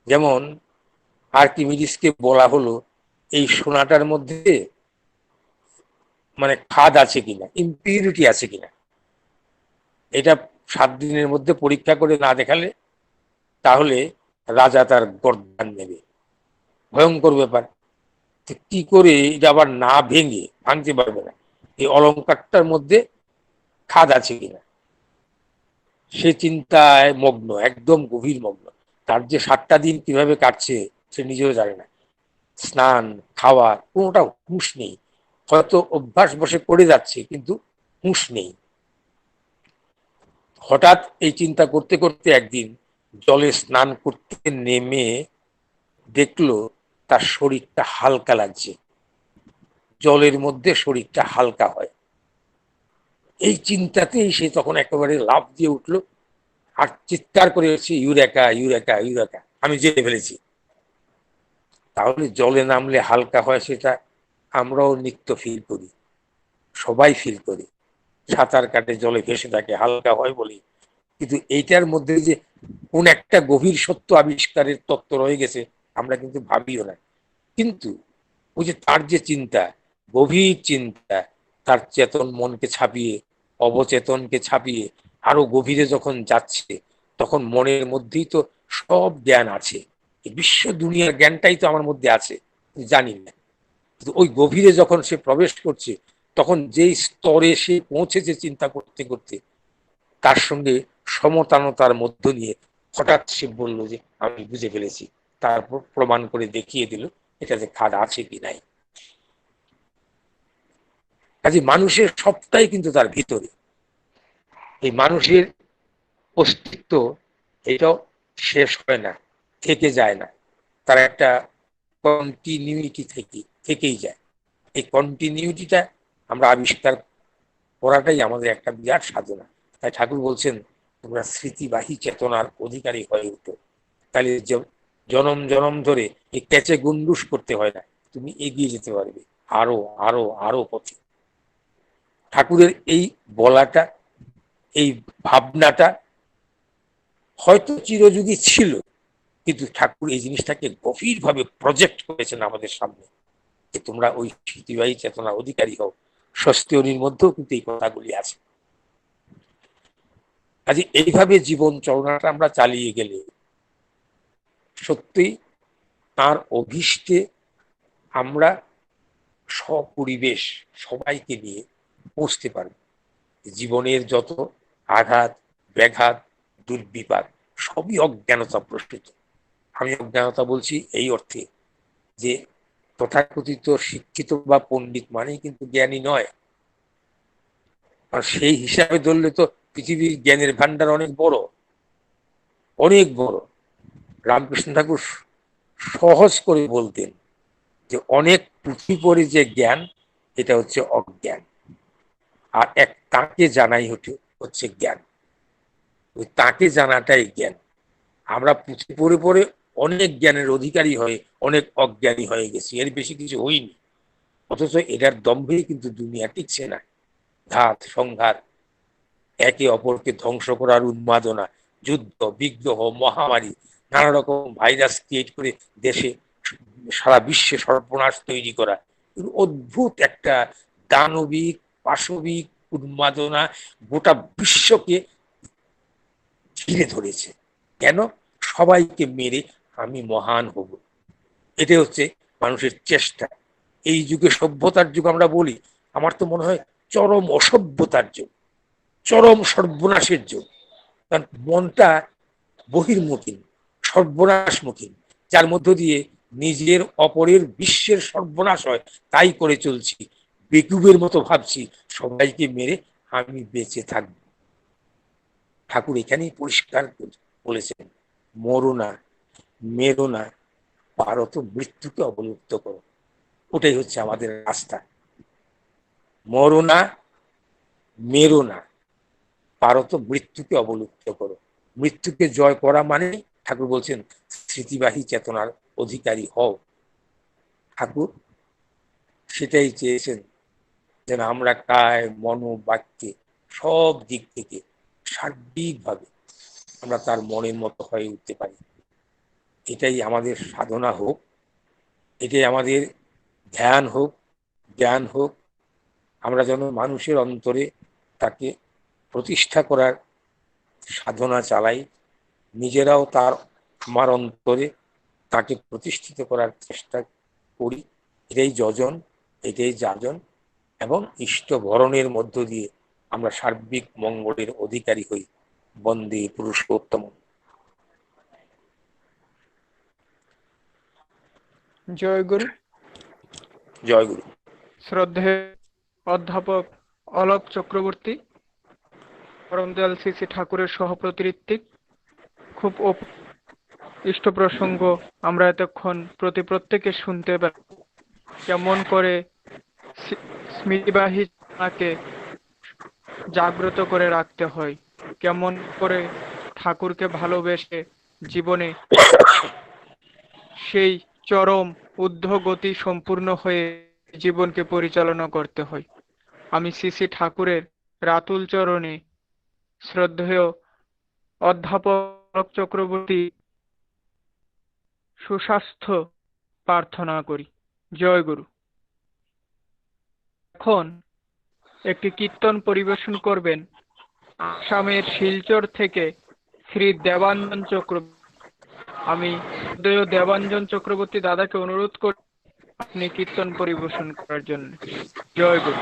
যেমন আর্কিমিডিসকে বলা হলো এই সোনাটার মধ্যে মানে খাদ আছে কিনা, ইম্পিউরিটি আছে কিনা, এটা 7 দিনের মধ্যে পরীক্ষা করে না দেখালে তাহলে রাজা তার গর্দান নেবে। ভয়ঙ্কর ব্যাপার। কি করে এটা আবার না ভাঙতে পারবে না, এই অলংকারটার মধ্যে খাদ আছে কিনা, সে চিন্তায় মগ্ন, একদম গভীর মগ্ন। তার যে 7টা দিন কিভাবে কাটছে সে নিজেও জানে না। স্নান, খাওয়া, কোনোটা হুঁশ নেই। হয়তো অভ্যাস বসে করে যাচ্ছে, কিন্তু হুঁশ নেই। হঠাৎ এই চিন্তা করতে করতে একদিন জলে স্নান করতে নেমে দেখলো তার শরীরটা হালকা লাগছে, জলের মধ্যে শরীরটা হালকা হয়। এই চিন্তাতেই সে তখন একেবারে লাফ দিয়ে উঠলো আর চিৎকার করে হচ্ছে, ইউরেকা ইউরেকা ইউরেকা, আমি জেনে ফেলেছি। তাহলে জলে নামলে হালকা হয়, সেটা আমরাও নিত্য ফিল করি, সবাই ফিল করি। সাঁতার কাটে, জলে ভেসে থাকে, হালকা হয় বলি। কিন্তু এইটার মধ্যে যে কোন একটা গভীর সত্য আবিষ্কারের তত্ত্ব রয়ে গেছে আমরা কিন্তু ভাবিও না। কিন্তু ওই যে তার যে চিন্তা, গভীর চিন্তা, তার চেতন মনকে ছাপিয়ে, অবচেতনকে ছাপিয়ে আরো গভীরে যখন যাচ্ছে, তখন মনের মধ্যেই তো সব জ্ঞান আছে। এই বিশ্ব দুনিয়ার জ্ঞানটাই তো আমার মধ্যে আছে, জানি না। কিন্তু ওই গভীরে যখন সে প্রবেশ করছে, তখন যেই স্তরে সে পৌঁছেছে চিন্তা করতে করতে, তার সঙ্গে সমতানতার মধ্য নিয়ে হঠাৎ সে বলল যে আমি বুঝে ফেলেছি। তারপর প্রমাণ করে দেখিয়ে দিল এটাতে খাদ আছে কি নাই। কাজে মানুষের সবটাই কিন্তু তার ভিতরে। এই মানুষের অস্তিত্ব এটাও শেষ হয় না, থেকে যায় না, তার একটা কন্টিনিউইটি থেকেই যায়। এই কন্টিনিউইটিটা আমরা আবিষ্কার করাটাই আমাদের একটা বিরাট সাধনা। তাই ঠাকুর বলছেন তোমরা স্মৃতিবাহী চেতনার অধিকারী হয়ে উঠো, তাহলে জনম জনম ধরে এই ক্যাচে গুন্ডুস করতে হয় না, তুমি এগিয়ে যেতে পারবে আরো আরো আরো পথে। ঠাকুরের এই বলাটা, এই ভাবনাটা হয়তো চিরযুগী ছিল, কিন্তু ঠাকুর এই জিনিসটাকে গভীরভাবে প্রজেক্ট করেছেন আমাদের সামনে, যে তোমরা ওই স্মৃতিবাহী চেতনার অধিকারী হও। স্বস্তির মধ্যেও কিন্তু এই কথাগুলি আছে। কাজে এইভাবে জীবন চলনাটা আমরা চালিয়ে গেলে সত্যি তার অভীষ্টে আমরা সপরিবেশ সবাইকে নিয়ে পৌঁছতে পারব। জীবনের যত আঘাত, ব্যাঘাত, দুর্বিপাক সবই অজ্ঞানতা প্রস্তুত। আমি অজ্ঞানতা বলছি এই অর্থে যে তথাকথিত শিক্ষিত বা পণ্ডিত মানেই কিন্তু জ্ঞানী নয়। আর সেই হিসাবে ধরলে তো পৃথিবীর জ্ঞানের ভান্ডার অনেক বড়, অনেক বড়। রামকৃষ্ণ ঠাকুর সহজ করে বলতেন যে অনেক পুঁথি পড়ে যে জ্ঞান, এটা হচ্ছে অজ্ঞান, আর এক তাকে জানাই হচ্ছে জ্ঞান। ওই তাকে জানাটাই জ্ঞান। আমরা পুঁথি পড়ে পড়ে অনেক জ্ঞানের অধিকারী হয়ে অনেক অজ্ঞানী হয়ে গেছি, এর বেশি কিছু হইনি। অথচ এটার দম্ভেই কিন্তু দুনিয়া টিকছে না। ঘাত সংঘাত, একে অপরকে ধ্বংস করার উন্মাদনা, যুদ্ধ বিগ্রহ, মহামারী, নানা রকম ভাইরাস ক্রিয়েট করে দেশে সারা বিশ্বে সর্বনাশ তৈরি করা, অদ্ভুত একটা দানবিক পাশবিক উন্মাদনা গোটা বিশ্বকে ঘিরে ধরেছে। কেন? সবাইকে মেরে আমি মহান হব, এটা হচ্ছে মানুষের চেষ্টা। এই যুগে সভ্যতার যুগ আমরা বলি, আমার তো মনে হয় চরম অসভ্যতার যুগ, চরম সর্বনাশের যুগ। কারণ মনটা বহির্মুখী, সর্বনাশমুখী, যার মধ্য দিয়ে নিজের অপরের বিশ্বের সর্বনাশ হয় তাই করে চলছি, বেকুবের মতো ভাবছি সবাইকে মেরে আমি বেঁচে থাকবো। ঠাকুর এখানেই পরিষ্কার বলেছেন, মরো না, মেরো না, পারো তো মৃত্যুকে অবলুপ্ত করো। ওটাই হচ্ছে আমাদের আস্থা। মরো না, মেরো না, পারো তো মৃত্যুকে অবলুপ্ত করো। মৃত্যুকে জয় করা মানে ঠাকুর বলছেন স্মৃতিবাহী চেতনার অধিকারী হও। ঠাকুর সেটাই চেয়েছেন, যেন আমরা কায় মন বাক্যে সব দিক থেকে সার্বিকভাবে আমরা তার মনের মতো হয়ে উঠতে পারি। এটাই আমাদের সাধনা হোক, এটাই আমাদের ধ্যান হোক, জ্ঞান হোক। আমরা যেন মানুষের অন্তরে তাকে প্রতিষ্ঠা করার সাধনা চালাই, নিজেরাও আমার অন্তরে তাকে প্রতিষ্ঠিত করার চেষ্টা করি। এটাই যজন, এটাই যাজন, এবং ইষ্ট বরণের মধ্য দিয়ে আমরা সার্বিক মঙ্গলের অধিকারী হই। বন্দে পুরুষোত্তম।
জয় গুরু।
জয় গুরু।
শ্রদ্ধেয় অধ্যাপক অলোক চক্রবর্তী, পরমদয়াল শ্রী শ্রী ঠাকুরের সহপ্রতিঋত্বিক, খুব ইষ্ট প্রসঙ্গ আমরা এতক্ষণ প্রত্যেকে শুনতে পেলাম। কেমন করে স্মৃতিবাহী চেতনাকে জাগ্রত করে রাখতে হয়, কেমন করে ঠাকুরকে ভালোবেসে জীবনে সেই চরম ঊর্ধ্বগতি সম্পূর্ণ হয়ে জীবনকে পরিচালনা করতে হয়। আমি শ্রী শ্রী ঠাকুরের রাতুল চরণে শ্রদ্ধেয় অধ্যাপক চক্রবর্তী সুস্বাস্থ্য প্রার্থনা করি। জয় গুরু। এখন একটি কীর্তন পরিবেশন করবেন আসামের শিলচর থেকে শ্রী দেবাঞ্জন চক্রবর্তী। আমি শ্রদ্ধেয় দেবাঞ্জন চক্রবর্তী দাদাকে অনুরোধ করি আপনি কীর্তন পরিবেশন করার জন্য। জয় গুরু।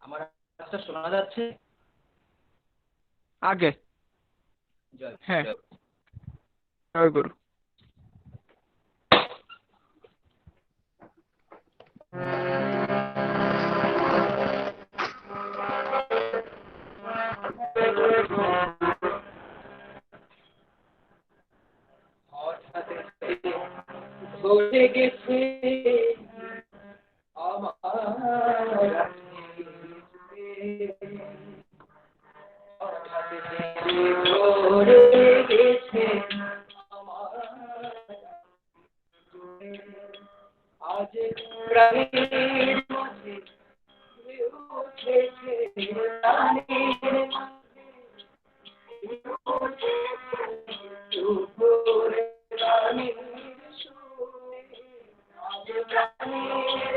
আমার আওয়াজটা শোনা যাচ্ছে?
আগে হ্যাঁ, জয় গুরু।
ভুলে গেছে আমার ভুলে গেছে আজ প্রাণীর মাঝে উঠেছে প্রাণীর দুপুরে প্রাণীর সুরে আজ প্রাণীর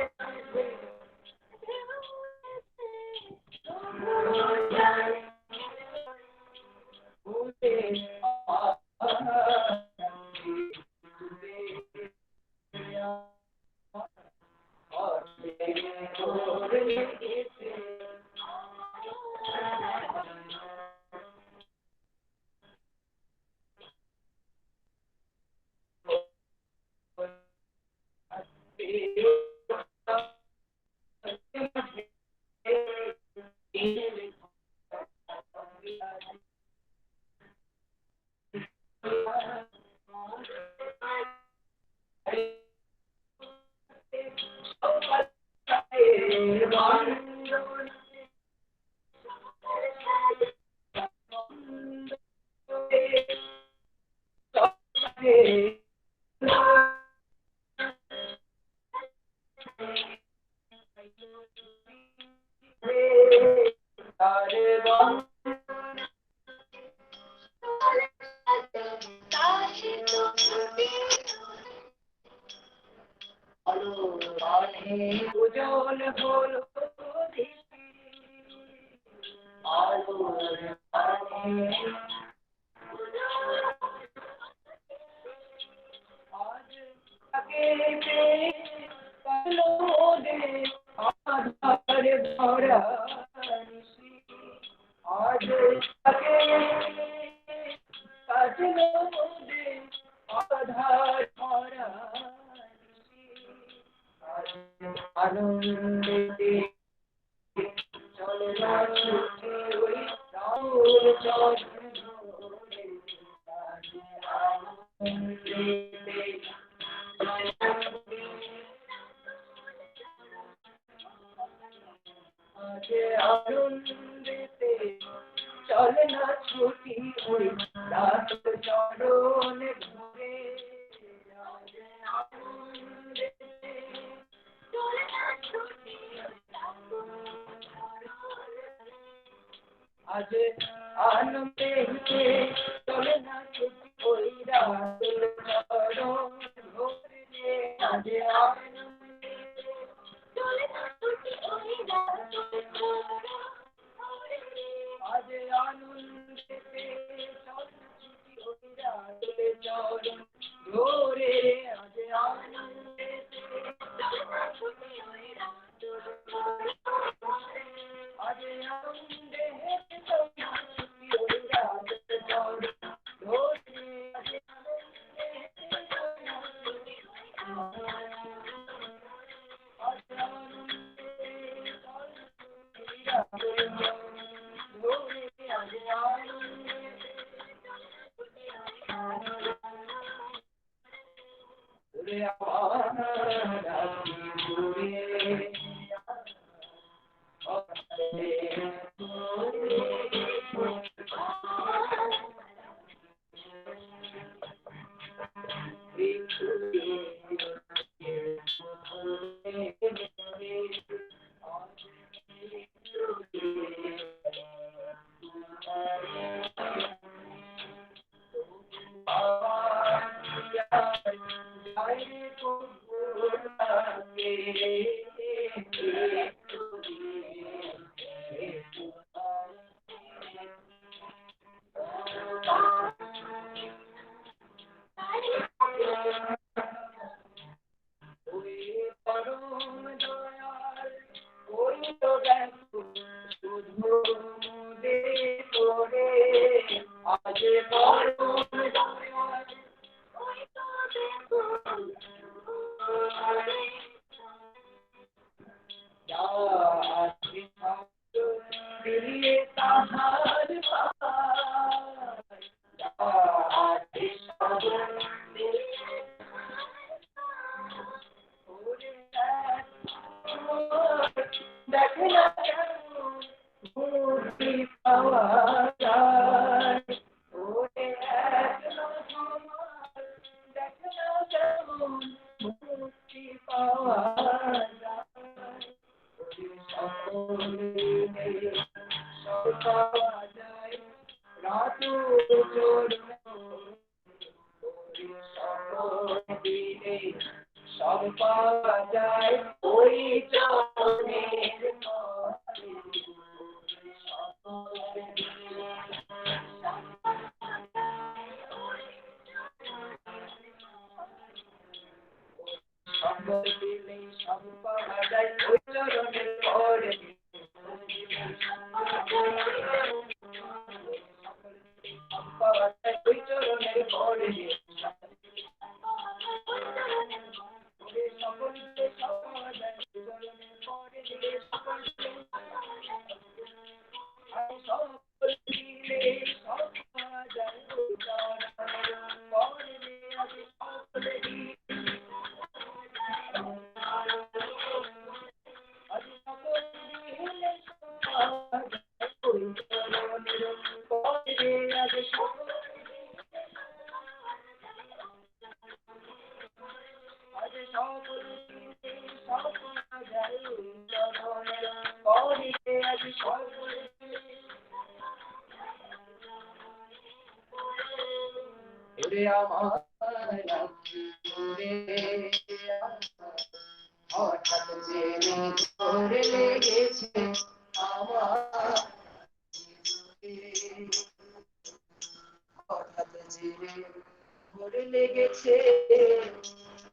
গেছে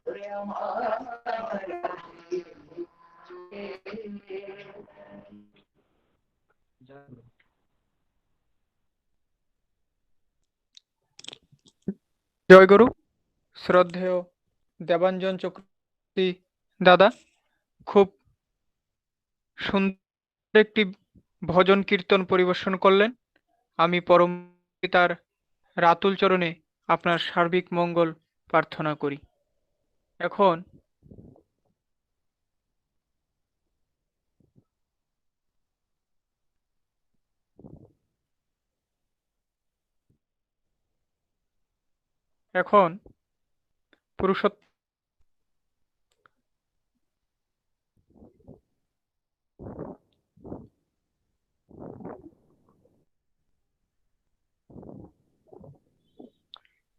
ওরে আমার
জয় গুরু। শ্রদ্ধেয় দেবাঞ্জন চক্রবর্তী দাদা খুব সুন্দর একটি ভজন কীর্তন পরিবেশন করলেন। আমি পরম পিতার রাতুল চরণে আপনার সার্বিক মঙ্গল প্রার্থনা করি। এখন এখন পুরুষোত্তম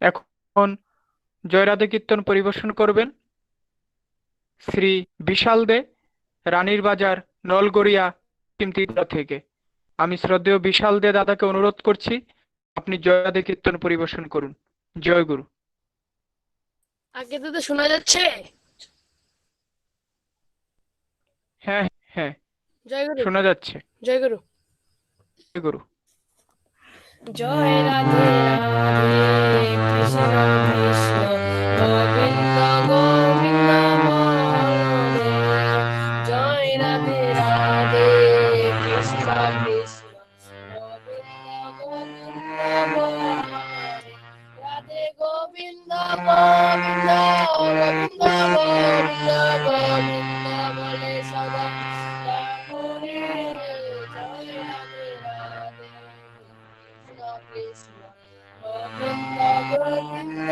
এখন জয়রাধে কীর্তন পরিবেশন করবেন শ্রী বিশাল দে, রানীর বাজার, নলগড়িয়া, পশ্চিম ত্রিপুরা থেকে। আমি শ্রদ্ধেয় বিশাল দে দাদাকে অনুরোধ করছি আপনি জয়রাধে কীর্তন পরিবেশন করুন। জয় গুরু।
আগে তো শোনা যাচ্ছে?
হ্যাঁ হ্যাঁ
জয় গুরু।
শোনা যাচ্ছে।
জয় গুরু।
জয় গুরু।
জয় রাধে রাধে কৃষ্ণ কৃষ্ণ গোবিন্দ গোবিন্দ বলে। জয় রাধে রাধে কৃষ্ণ কৃষ্ণ গোবিন্দ গোবিন্দ বলে। রাধে গোবিন্দ গোবিন্দ গোবিন্দ গোবিন্দ গোবিন্দ বলে সদা ঠাকুরে। জয় রাধে রাধে কৃষ্ণ গোবিন্দ গোবিন্দ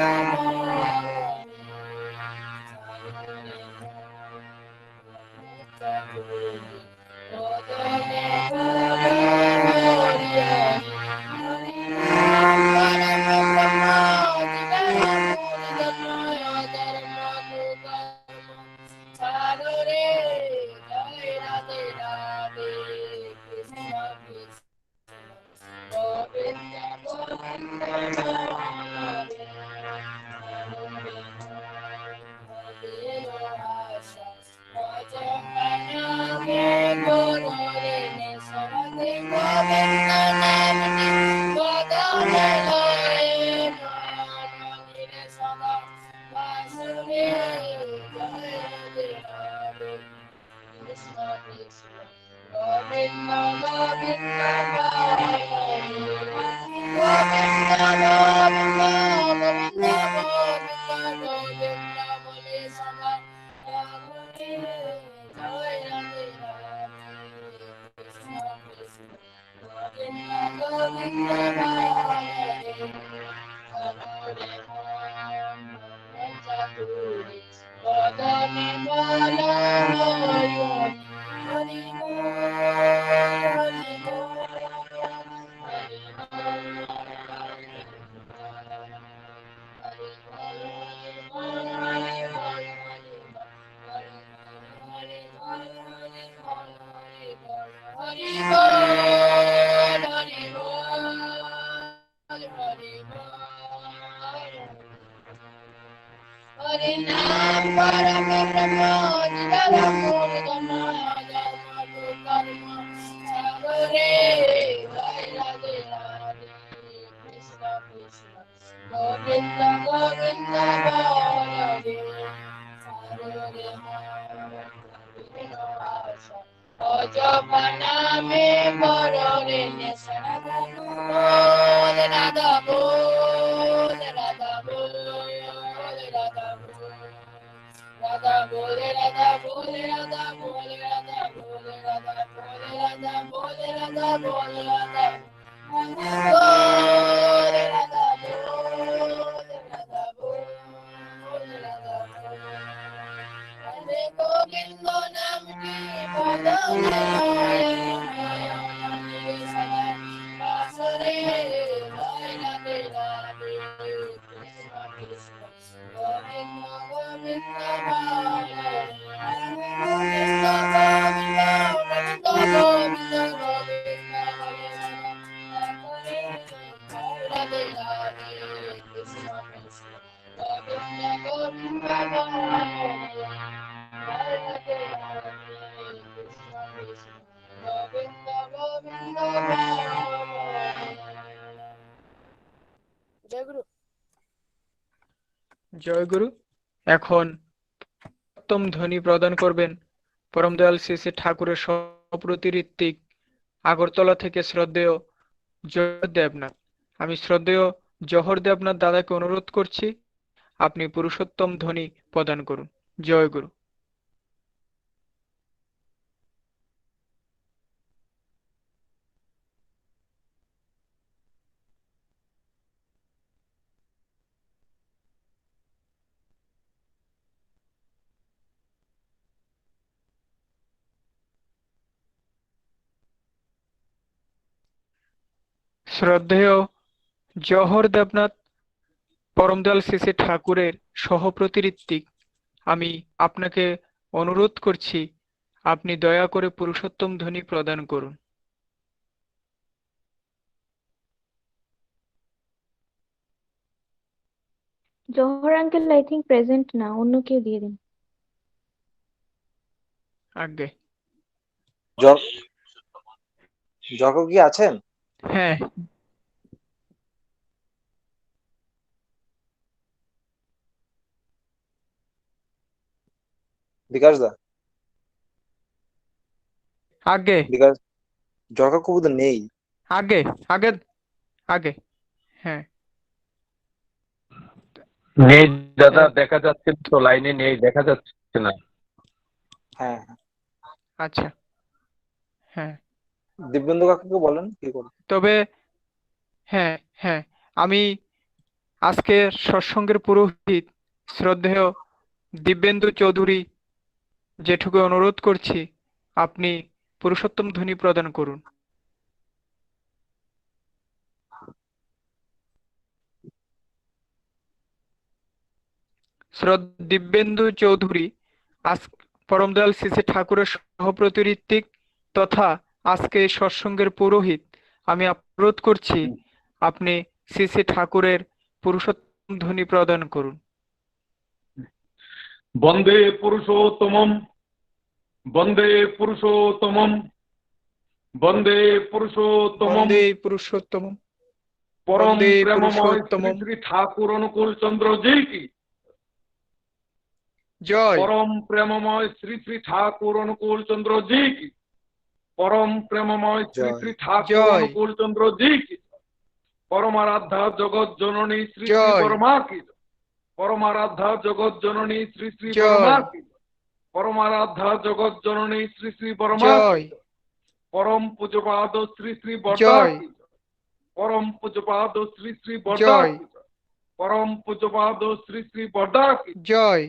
জয় গুরু। এখন উত্তম ধ্বনি প্রদান করবেন পরম দয়াল শ্রী শ্রী ঠাকুরের সহপ্রতি ঋত্বিক আগরতলা থেকে শ্রদ্ধেয় জহর দেবনাথ। আমি শ্রদ্ধেয় জহর দেবনাথ দাদাকে অনুরোধ করছি আপনি পুরুষোত্তম ধ্বনি প্রদান করুন। জয় গুরু। শ্রদ্ধেয় জহর দেবনাথ পরম দয়াল শ্রী শ্রী ঠাকুরের সহপ্রতি ঋত্বিক, আমি আপনাকে অনুরোধ করছি আপনি দয়া করে পুরুষোত্তম ধ্বনি প্রদান করুন।
জোহর আঙ্কেল আই থিঙ্ক প্রেজেন্ট না, অন্য কেউ দিয়ে দিন।
আগে
যখন কি আছেন?
হ্যাঁ,
বিকাশ দা,
আগে
বিকাশ জরকা কবুতর নেই।
আগে আগে আগে হ্যাঁ
নেই দাদা, দেখা যাচ্ছে তো, লাইনে নেই, দেখা যাচ্ছে না।
হ্যাঁ,
আচ্ছা, হ্যাঁ
দিব্যেন্দু কাকুকে বলেন কি করবে।
তবে হ্যাঁ হ্যাঁ আমি আজকে সৎসঙ্গের পুরোহিত শ্রদ্ধেয় দিব্যেন্দু চৌধুরী জেঠুকে অনুরোধ করছি আপনি পুরুষোত্তম ধ্বনি প্রদান করুন। দিব্যেন্দু চৌধুরী আজ পরম দয়াল শ্রী শ্রী ঠাকুরের সহপ্রতি ঋত্বিক তথা আজকে এই সৎসঙ্গের পুরোহিত, আমি অনুরোধ করছি আপনি শ্রী শ্রী ঠাকুরের পুরুষোত্তম ধ্বনি প্রদান করুন।
বন্দে পুরুষোত্তমম, বন্দে পুরুষোত্তমম, বন্দে পুরুষোত্তমম,
বন্দে পুরুষোত্তমম,
পরম
বন্দে
প্রেমময় শ্রী
পুরুষোত্তমম।
শ্রী ঠাকুর অনুকূল চন্দ্র জি কি
জয়।
পরম প্রেমময় শ্রী শ্রী ঠাকুর অনুকূল চন্দ্র জি কি পরম প্রেমময় শ্রী
জয়।
শ্রী ঠাকুর
জয়।
অনুকূল চন্দ্র জি কি পরমারাধ্যা জগৎ জননী শ্রী শ্রী
জয়।
পরমা কি পরমারাধ্যা জগৎ জননী শ্রী শ্রী
জয়।
পরমা কি পরমারাধ্যা জগৎ জননী শ্রী শ্রী পরমা
জয়।
কি পরম পূজ্যপাদ শ্রী শ্রী বরদা
জয়।
কি পরম পূজ্যপাদ শ্রী শ্রী বরদা
জয়।
কি পরম পূজ্যপাদ শ্রী শ্রী বরদা কি
জয়।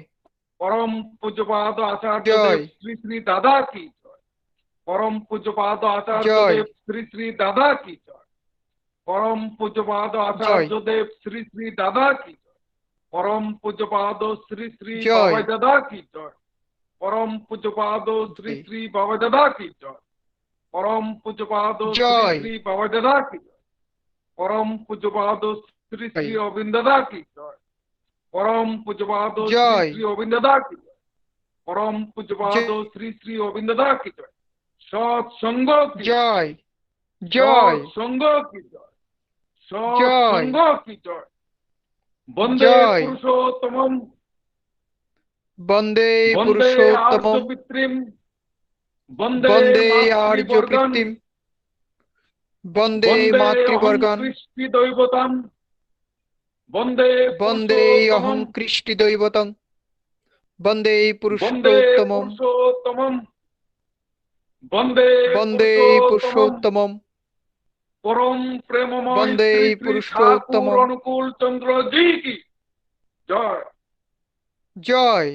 পরম পূজ্যপাদ আচার্য
জয়।
দেব শ্রী শ্রী দাদা কি পরম পূজ্যপাদ আচার্য
জয়।
দেব শ্রী শ্রী দাদা কি পরম পূজ্যপাদ আচার্য দেব শ্রী শ্রী দাদা কি পরম পূজ্যপাদ শ্রী শ্রী
জয়।
বাবা দাদা কি পরম পূজ্যপাদ শ্রী শ্রী বাবা দাদা কি পরম পূজ্যপাদ শ্রী
জয়।
শ্রী বাবা দাদা কি পরম পূজ্যপাদ শ্রী শ্রী অবিন্দ দাদা কি পরম পূজ্যপাদ শ্রী
জয়।
শ্রী অবিন্দ দাদা কি পরম পূজ্যপাদ শ্রী শ্রী অবিন্দ দাদা কি সৎসঙ্গ কি
জয়। জয়।
সৎসঙ্গ কি
জয়।
সৎসঙ্গ কি বন্দে
জয়।
পুরুষোত্তমম,
বন্দে
বন্দে
পুরুষোত্তমম,
আর্য পিতৃম, বন্দে
বন্দে আর্য
মাতৃবর্গম,
পিতৃম, বন্দে
বন্দে
মাতৃবর্গম,
অহং কৃষ্টি দৈবতম, বন্দে
বন্দে অহং
পুরুষোত্তমম,
কৃষ্টি দৈবতং, বন্দে
বন্দে
পুরুষোত্তমম,
পুরুষোত্তমম, বন্দে
বন্দে
পুরুষোত্তমম,
পুরুষোত্তমম,
পরম প্রেমময়
বন্দে
শ্রী শ্রী ঠাকুর
পুরুষোত্তমম।
অনুকূল চন্দ্র জি কি জয়।
জয়।